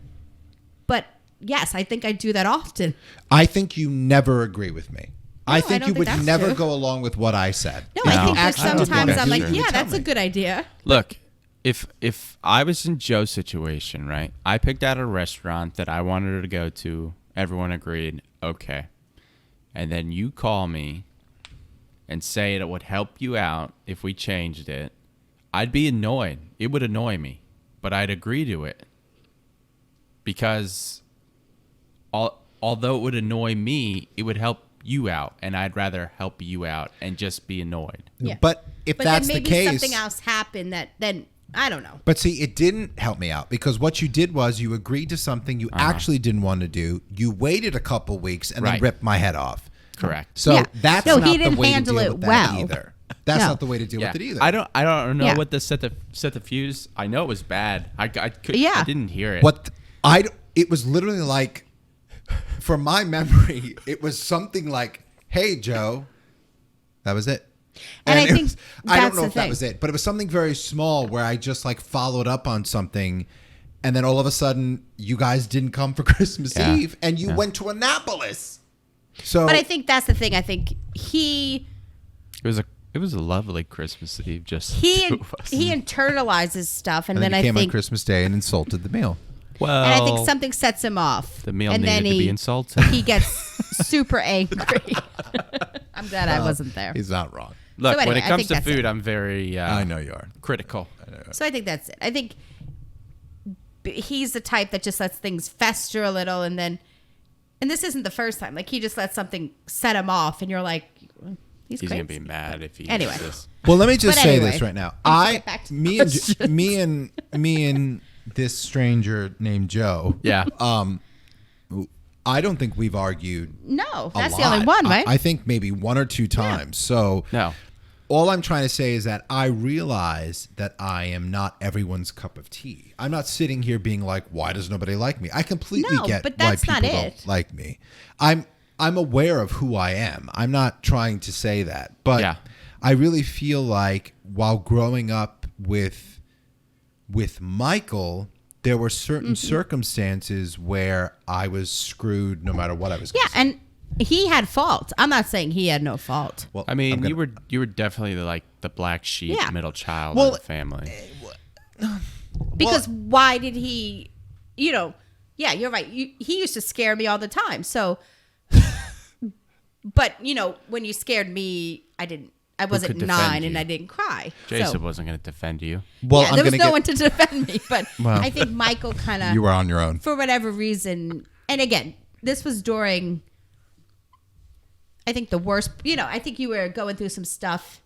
But yes, I think I do that often. I think you never agree with me. I I think don't you think would that's never true. go along with what I said. No, If I you think that actually would sometimes want I'm to like, do it, you yeah, would tell that's a me. good idea. Look, if I was in Joe's situation, right? I picked out a restaurant that I wanted her to go to. Everyone agreed, okay. And then you call me and say it would help you out if we changed it. I'd be annoyed. It would annoy me, but I'd agree to it because although it would annoy me, it would help you out, and I'd rather help you out and just be annoyed. Yeah. But if But that's then the maybe case, something else happened that then I don't know. But see, it didn't help me out because what you did was you agreed to something you actually didn't want to do. You waited a couple weeks and then Right. ripped my head off. Correct. So Yeah. that's No, not he the didn't way to handle deal it with that well. either. That's No. not the way to deal with it either. I don't know Yeah. what the set the fuse. I know it was bad. I Yeah. didn't hear it. It was literally like, from my memory, it was something like, "Hey, Joe," that was it. And I it think was- I don't that's know the if that thing. was it, but it was something very small where I just like followed up on something, and then all of a sudden, you guys didn't come for Christmas Yeah. Eve, and you went to Annapolis. So, But I think that's the thing. I think he it was a lovely Christmas Eve. Just he the two of us. he internalizes stuff, and, and then then he came I on think Christmas Day and insulted the meal. well, and I think something sets him off. the meal and needed then to he, be insulted. He gets super angry. I'm glad I wasn't there. He's not wrong. Look, So when anyway, it I comes think to that's food, it. I'm very I know you are. critical. So I think that's it. I think he's the type that just lets things fester a little, and this isn't the first time. Like he just lets something set him off, and you're like, he's He's crazy. gonna be mad if he Anyway. hears this. Well, let me just But say anyway, this right now. let's get back to the Me and this stranger named Joe. Yeah. I don't think we've argued. No, a that's the lot. only one, right? I think maybe one or two times. So No. all I'm trying to say is that I realize that I am not everyone's cup of tea. I'm not sitting here being like, why does nobody like me? I completely No, get but why that's people not don't it. like me. I'm aware of who I am. I'm not trying to say that. But Yeah. I really feel like while growing up with Michael, there were certain circumstances where I was screwed no matter what I was Yeah, gonna say. and he had fault. I'm not saying he had no fault. Well, I mean, I'm gonna- you were definitely the black sheep, Yeah. middle child Well, of the family. Because why did he, yeah, you're right. He used to scare me all the time. So, but, when you scared me, I wasn't could defend 9 you? and I didn't cry. Jason So, wasn't going to defend you. Well, yeah, I'm there was gonna no get- one to defend me. But Well, I think Michael kind of, You were on your own. for whatever reason, and again, this was during, I think the worst, I think you were going through some stuff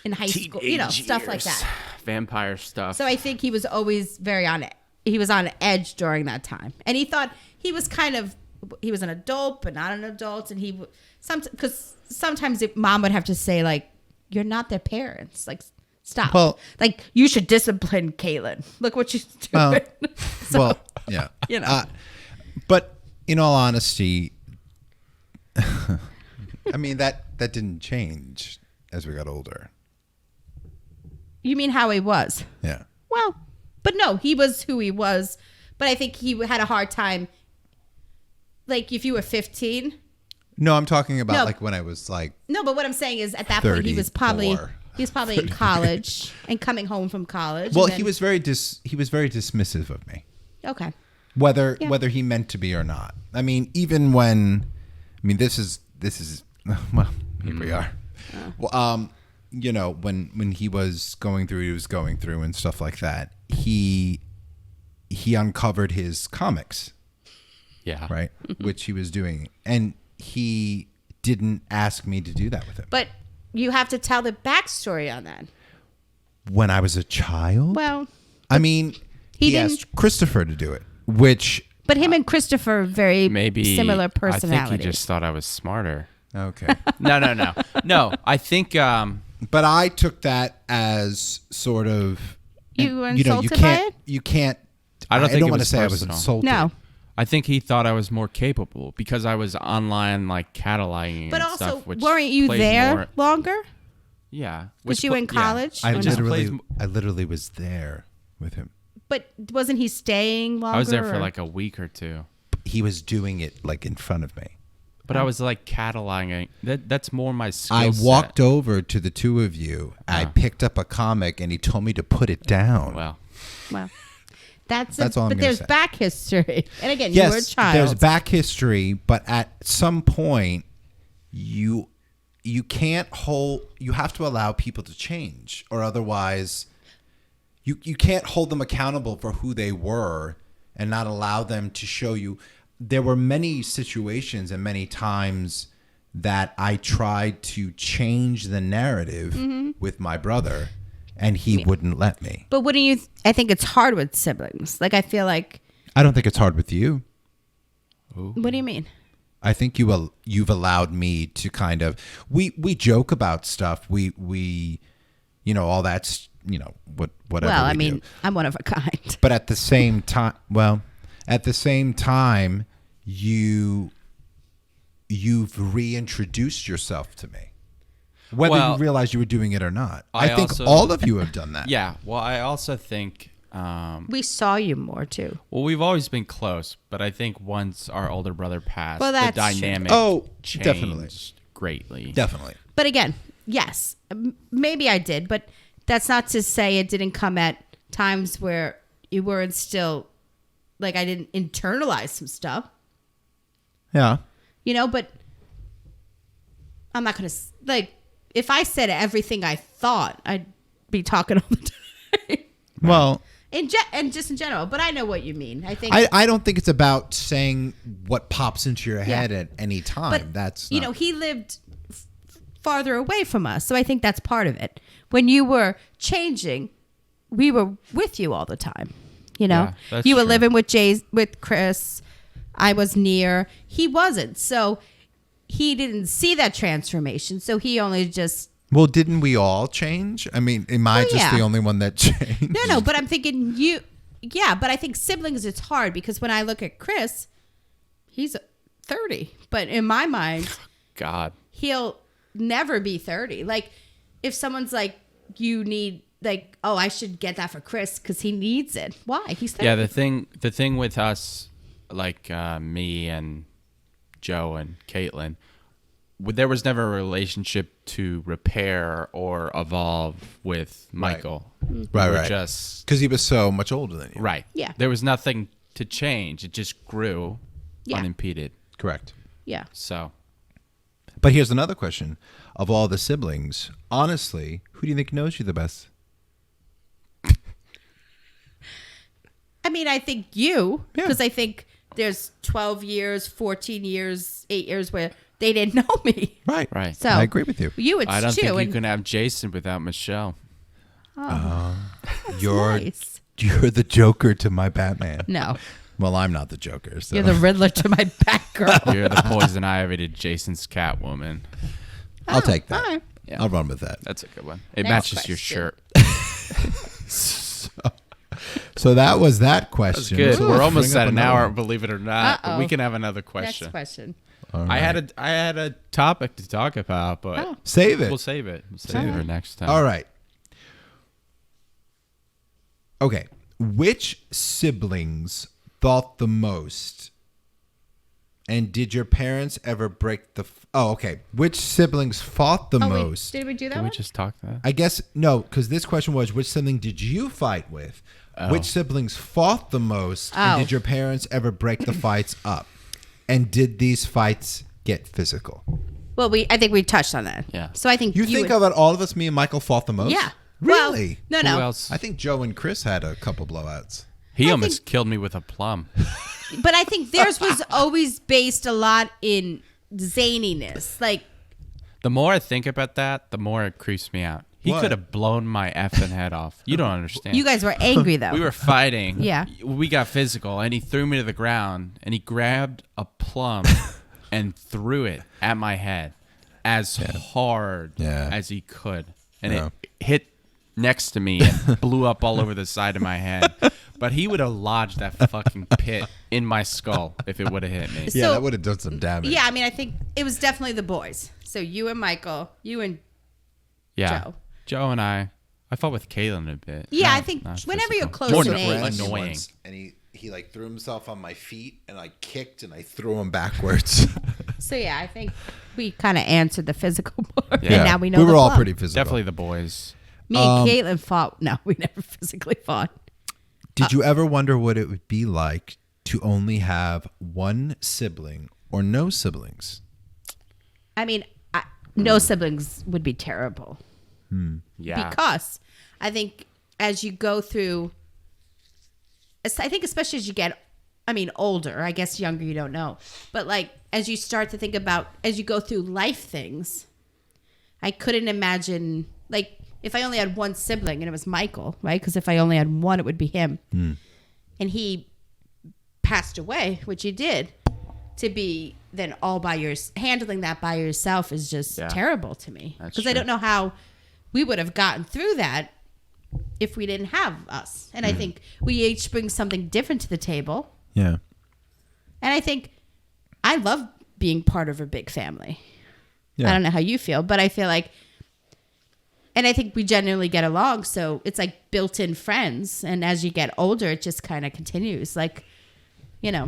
in high school, stuff like that. Vampire stuff. So I think he was always very on it. He was on edge during that time, and he thought he was he was an adult, but not an adult. And because sometimes mom would have to say like, "You're not their parents. Like, stop. Well- like you should discipline Caitlin. Look what she's doing." Well, So, well, yeah. you know. But in all honesty, I mean, that didn't change as we got older. You mean how he was? Yeah. Well, but no, he was who he was. But I think he had a hard time. Like if you were 15. No, I'm talking about No. like when I was like. No, but what I'm saying is at that point he was probably 34. in college and coming home from college. Well, and then, he was very dismissive of me, okay. whether he meant to be or not. I mean, even when, I mean, this is well, here we are. Well, you know, when he was going through and stuff like that, he uncovered his comics, Yeah. right, which he was doing, and he didn't ask me to do that with him. But you have to tell the backstory on that. When I was a child, Well, I mean, he he didn't- asked Christopher to do it, which but him and Christopher are very Maybe similar I personalities. think he just thought I was smarter. okay. No. I think But I took that as sort of You were you insulted by can't it? you can't. I don't think don't it want to was say I was personal. insulted. No. I think he thought I was more capable because I was online like cataloging But and also, stuff. Which weren't you plays there more- longer? Yeah. Was you in college? I Or just no? plays- literally was there with him. But wasn't he staying longer? I was there for or- like a week or two. He was doing it like in front of me. But I was like cataloging. That's more my skill I set. walked over to the two of you. I picked up a comic and he told me to put it down. Well, Well, that's all I'm but gonna there's say. back history. And again, you were a Yes, child. there's back history, but at some point, you can't hold. You have to allow people to change, or otherwise, you can't hold them accountable for who they were and not allow them to show you. There were many situations and many times that I tried to change the narrative with my brother, and he wouldn't let me. But wouldn't you? I think it's hard with siblings. Like I feel like. I don't think it's hard with you. What do you mean? I think you've allowed me to kind of we joke about stuff. We you know, all that's, you know, whatever. Well, we I mean, do. I'm one of a kind. But at the same time, you've reintroduced yourself to me. Whether Well, you realize you were doing it or not. I I think also- all of you have done that. yeah. Well, I also think. We saw you more too. Well, we've always been close, but I think once our older brother passed, Well, the that's true. dynamic Oh, changed definitely. greatly. Definitely. But again, yes, maybe I did, but that's not to say it didn't come at times where you weren't still, like I didn't internalize some stuff, Yeah. you know, but I'm not going to, like, if I said everything I thought, I'd be talking all the time. Well, And just in general, but I know what you mean. I think, I don't think it's about saying what pops into your head at any time. but That's you not- know, he lived farther away from us, so I think that's part of it. When you were changing, we were with you all the time. You know, Yeah, that's you were true. living with Chris. I was near. He wasn't, so he didn't see that transformation. So he only just Well, didn't we all change? I mean, am I Well, just yeah. the only one that changed? no. But I'm thinking you. Yeah, but I think siblings, it's hard because when I look at Chris, he's 30, but in my mind, God. he'll never be 30. Like if someone's like, you need like, oh, I should get that for Chris because he needs it. Why? He's 30. Yeah, the thing with us, like me and Joe and Caitlin, there was never a relationship to repair or evolve with Michael. Right, We were right. Just Because he was so much older than you. right. Yeah. There was nothing to change. It just grew Yeah. unimpeded. Correct. Yeah. So But here's another question. Of all the siblings, honestly, who do you think knows you the best? I mean, I think you, Yeah. because I think there's 12 years, 14 years, 8 years where they didn't know me. Right. right. So I agree with you. You, it's I don't two. think you and- can have Jason without Michelle. You're nice. you're the Joker to my Batman. No, Well, I'm not the Joker. So. you're the Riddler to my Batgirl. You're the poison ivy to Jason's Catwoman. I'll take that. all right. Yeah. I'll run with that. That's a good one. It Next matches your question. shirt. So that was that question. Good. So We're let's almost bring up at an another hour, one. believe it or not. But we can have another question. Next question. All I right. had a topic to talk about, but Save it. we'll save it. We'll save it for next time. All right. Okay. Which siblings thought the most? And did your parents ever break the... okay. Which siblings fought the most? Did we do that Can we one? just talk that? I guess, no, because this question was, which sibling did you fight with? Which siblings fought the most? And did your parents ever break the fights up? And did these fights get physical? Well, I think we touched on that. Yeah. So I think You think about all of us, me and Michael fought the most? Yeah. Really? Well, Who no. else? I think Joe and Chris had a couple blowouts. He almost killed me with a plum. But I think theirs was always based a lot in zaniness. Like, The more I think about that, the more it creeps me out. He What? could have blown my effing head off. You don't understand. you guys were angry, though. We were fighting. Yeah. We got physical, and he threw me to the ground, and he grabbed a plum and threw it at my head as hard as he could. And it hit next to me and blew up all over the side of my head. But he would have lodged that fucking pit in my skull if it would have hit me. Yeah, So- that would have done some damage. Yeah, I mean, I think it was definitely the boys. So you and Michael, you and Yeah. Joe. Joe and I fought with Kaylin a bit. Yeah, Not- I think not whenever physical. you're close More in than age. annoying. And he like threw himself on my feet, and I kicked, and I threw him backwards. So yeah, I think we kind of answered the physical part, Yeah. and now we know we were the all plum. pretty physical. Definitely the boys. Me and Caitlin fought. No, we never physically fought. Did you ever wonder what it would be like to only have one sibling or no siblings? I mean, no siblings would be terrible. Yeah. Because I think as you go through, I think especially as you get, older, I guess younger you don't know, but like as you start to think about, as you go through life things, I couldn't imagine, like if I only had one sibling and it was Michael, right? Because if I only had one, it would be him. And he passed away, which he did, to be then all by handling that by yourself is just terrible to me. That's Because I true. don't know how we would have gotten through that if we didn't have us. And I think we each bring something different to the table. Yeah. And I think I love being part of a big family. Yeah. I don't know how you feel, but I feel like, and I think we genuinely get along. So it's like built-in friends. And as you get older, it just kind of continues. Like, It I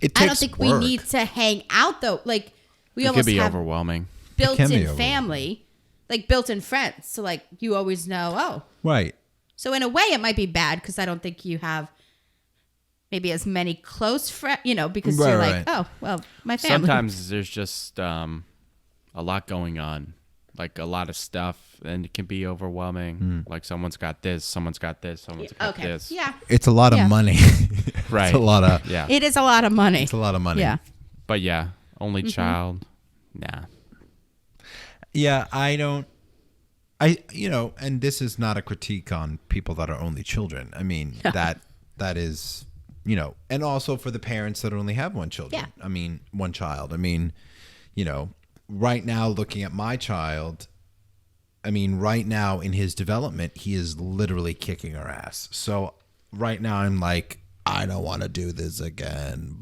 takes don't think we work. need to hang out though. Like we It could almost be have overwhelming. can be built-in overwhelming. family, like built-in friends. So like you always know, oh. Right. So in a way it might be bad because I don't think you have maybe as many close friends, because Right, you're like, right. oh, well, my family. Sometimes there's just a lot going on, like a lot of stuff, and it can be overwhelming. Like someone's got this, someone's got this, someone's got Okay. this. Yeah. It's a lot Yeah. of money. Right. It's a lot of Yeah. It is a lot of money. It's a lot of money. Yeah. But yeah, only child. Nah. Yeah, and this is not a critique on people that are only children. I mean, that is, and also for the parents that only have one children. Yeah. I mean, one child. I mean, right now looking at my child, right now in his development, he is literally kicking our ass. So right now I'm like, I don't want to do this again.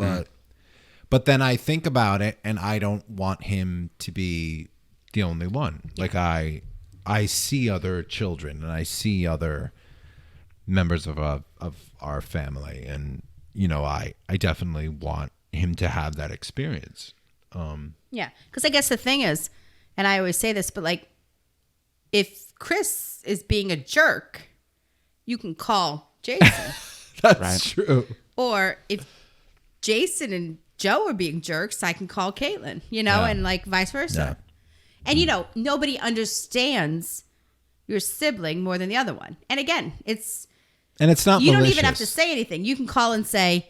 But then I think about it, and I don't want him to be the only one. Like I see other children, and I see other members of our family, and I definitely want him to have that experience. Yeah. Because I guess the thing is, and I always say this, but like, if Chris is being a jerk, you can call Jason. That's Right. true. Or if Jason and Joe are being jerks, I can call Caitlin, and like vice versa. And nobody understands your sibling more than the other one. And again, it's not you malicious. don't even have to say anything. You can call and say,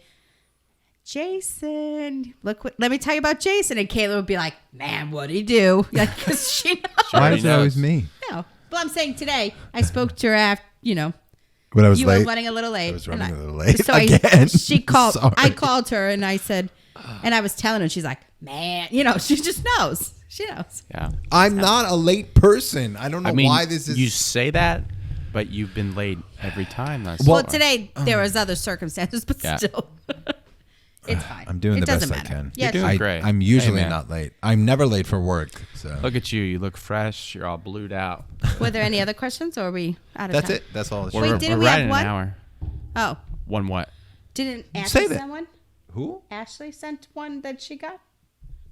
Jason, let me tell you about Jason. And Caitlin would be like, man, what'd he do? Like, because she knows. Why already is it always knows. me? No. But I'm saying today, I spoke to her after, When I was you late. were running a little late. I was and running a little late So again. she called. Sorry. I called her and I said, and I was telling her, she's like, man, she just knows. She knows. Yeah. I'm not a late person. I don't know I mean, why this is. you say that, But you've been late every time. That's Well, today there was other circumstances, but Yeah. still. It's fine. I'm doing it the doesn't best matter. I can. Yeah, You're doing great. I'm usually Hey, man. not late. I'm never late for work. So Look at you. You look fresh. You're all blued out. Were there any other questions, or are we out of that's time? it. That's all. Wait, We're didn't we right have in one? an hour. Oh, One what? didn't Ashley Save it. send one? Who? Ashley sent one that she got?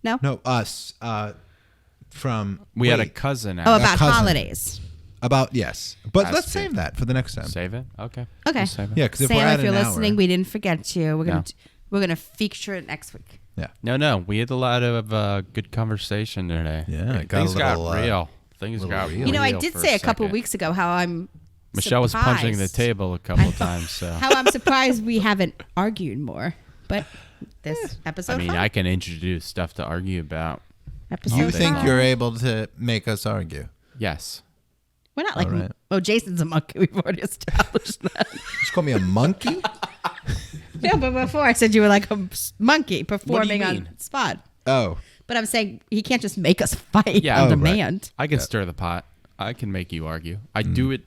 No? No, us. From We had a wait, cousin Oh, out. about cousin. holidays. about yes, but Has let's to. save that for the next time. Save it? Okay. Okay. We'll save it. Yeah, because if Sam, we're at if you're an listening, hour, we didn't forget you. No. We're gonna feature it next week. yeah, No. We had a lot of good conversation today. Yeah, it got a Things little, got real. Things little got real. real. You know, I did for say a couple second. weeks ago how I'm Michelle was punching the surprised. table a couple times. So How I'm surprised we haven't argued more. But this episode, I mean, 5, I can introduce stuff to argue about. episode you think 5. you're able to make us argue? Yes. We're not like, All right. oh, Jason's a monkey. We've already established that. Just call me a monkey. Yeah, but before I said you were like a monkey performing on mean? spot. Oh, But I'm saying he can't just make us fight Yeah. on Oh, right. demand. I can stir the pot. I can make you argue. I do it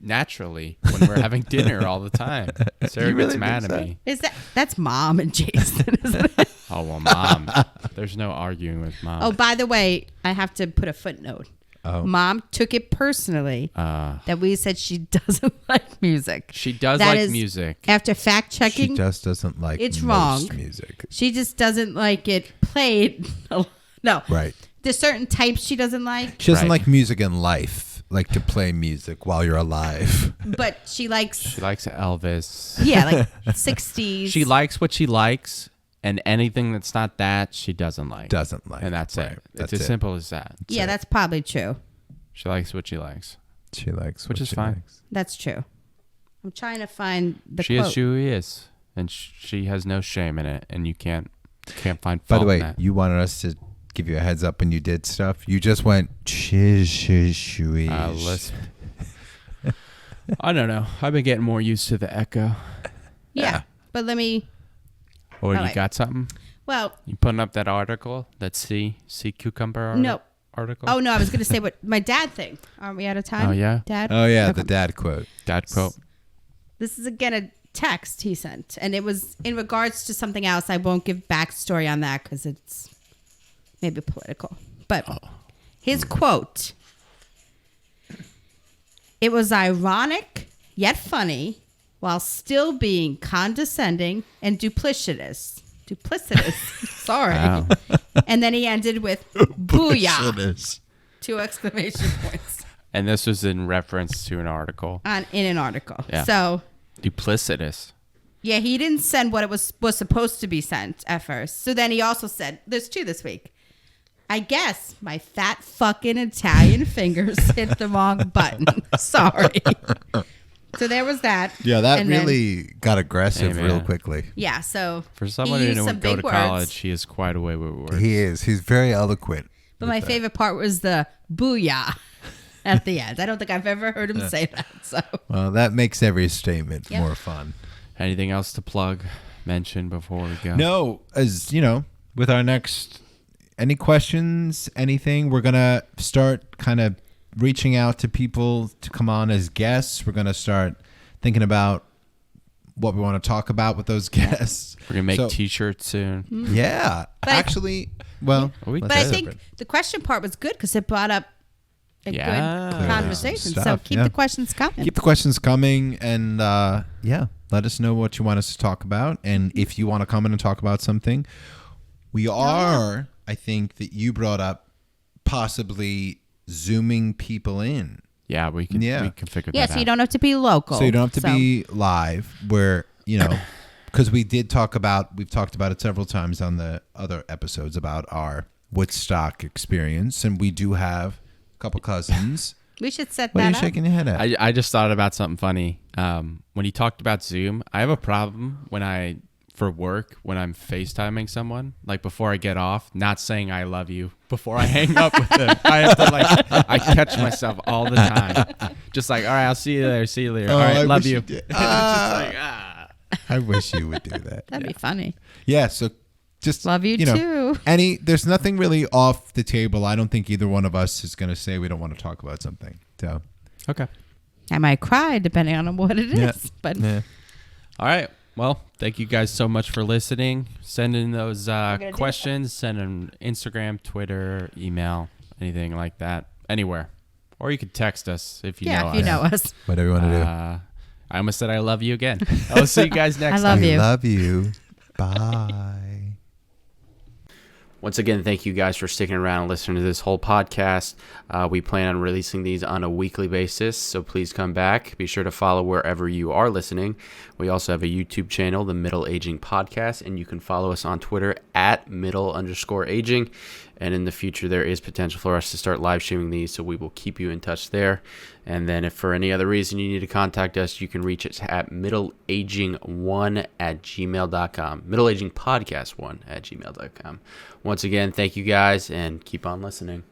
naturally when we're having dinner all the time. Sarah You really gets mad think at so? me. Is that's Mom and Jason, isn't it? Oh, well, Mom. There's no arguing with Mom. Oh, by the way, I have to put a footnote. Oh. Mom took it personally that we said she doesn't like music. She does That like is- music. After fact she checking, just doesn't like It's most wrong. music. she just doesn't like it played. No. Right. There's certain types she doesn't like, She doesn't Right. like music in life, like to play music while you're alive. but she likes, She likes Elvis. yeah, like 60s. She likes what she likes, and anything that's not that, she doesn't like. Doesn't like. And that's Right. it. That's It's as it. simple as that. Yeah, that's probably true. She likes what she likes. She likes Which what is she fine. likes. That's true. I'm trying to find the She quote. is who he is, and she has no shame in it, and you can't find fault By the in way, that. you wanted us to give you a heads up when you did stuff. You just went shish. Lisp. I don't know. I've been getting more used to the echo. Yeah. But let me, Oh, you right. got something? well, You putting up that article? That sea cucumber No. article? oh no, I was going to say what my dad thing. Aren't we out of time? Oh, yeah? Dad? Oh yeah, Okay. the dad quote. Dad quote. This is again a text he sent, and it was in regards to something else. I won't give backstory on that because it's maybe political. But his quote: "It was ironic yet funny, while still being condescending and duplicitous." Sorry. Wow. And then he ended with "Booyah!" 2 exclamation points And this was in reference to an article. in an article. Yeah. So. Duplicitous. Yeah, he didn't send what it was supposed to be sent at first. So then he also said, there's 2 this week. I guess my fat fucking Italian fingers hit the wrong button. Sorry. So there was that. Yeah, that And then- really got aggressive Hey, real man. quickly. yeah, so For he someone who used some didn't go big to words. college, he is quite a way with words. He is. He's very eloquent. But my favorite part was the booyah at the end. I don't think I've ever heard him say that. So Well, that makes every statement Yep. more fun. Anything else to plug, mention before we go? No, as you know, with our next, any questions, anything, we're gonna start kind of reaching out to people to come on as guests. We're gonna start thinking about what we want to talk about with those guests. We're going to make So- T-shirts soon. Yeah, But- actually, well, We- let's but I say think separate. the question part was good because it brought up a Yeah. good conversation. So Stuff, keep yeah. the questions coming. Keep the questions coming, and yeah, let us know what you want us to talk about, and if you want to come in and talk about something. We are, I think that you brought up possibly zooming people in, Yeah, we can figure Yeah, that so you out. don't have to be local. so you don't have to be live. Where because we've talked about it several times on the other episodes about our Woodstock experience, and we do have a couple cousins. We should set What are that you up. shaking your head at? I just thought about something funny. When you talked about Zoom, I have a problem for work when I'm FaceTiming someone, like before I get off, not saying I love you before I hang up with them. I have to I catch myself all the time. Just like, all right, I'll see you later. See you later. All right, I love wish you. you did. It's just like, I wish you would do that. That'd be funny. Yeah, so just Love you too. There's nothing really off the table. I don't think either one of us is going to say we don't want to talk about something. So Okay. I might cry depending on what it is. Yeah. But Yeah. All right. Well, thank you guys so much for listening. Send in those do questions. Send in Instagram, Twitter, email, anything like that, anywhere. Or you could text us if you know yeah, us. if you know us. Whatever you want to do. I almost said I love you again. I'll see you guys next I love time. you. Love you. Bye. Once again, thank you guys for sticking around and listening to this whole podcast. We plan on releasing these on a weekly basis, so please come back. Be sure to follow wherever you are listening. We also have a YouTube channel, The Middle Aging Podcast, and you can follow us on Twitter at middle_aging. And in the future, there is potential for us to start live streaming these, so we will keep you in touch there. And then if for any other reason you need to contact us, you can reach us at middleaging1@gmail.com. Middleagingpodcast1@gmail.com. Once again, thank you guys, and keep on listening.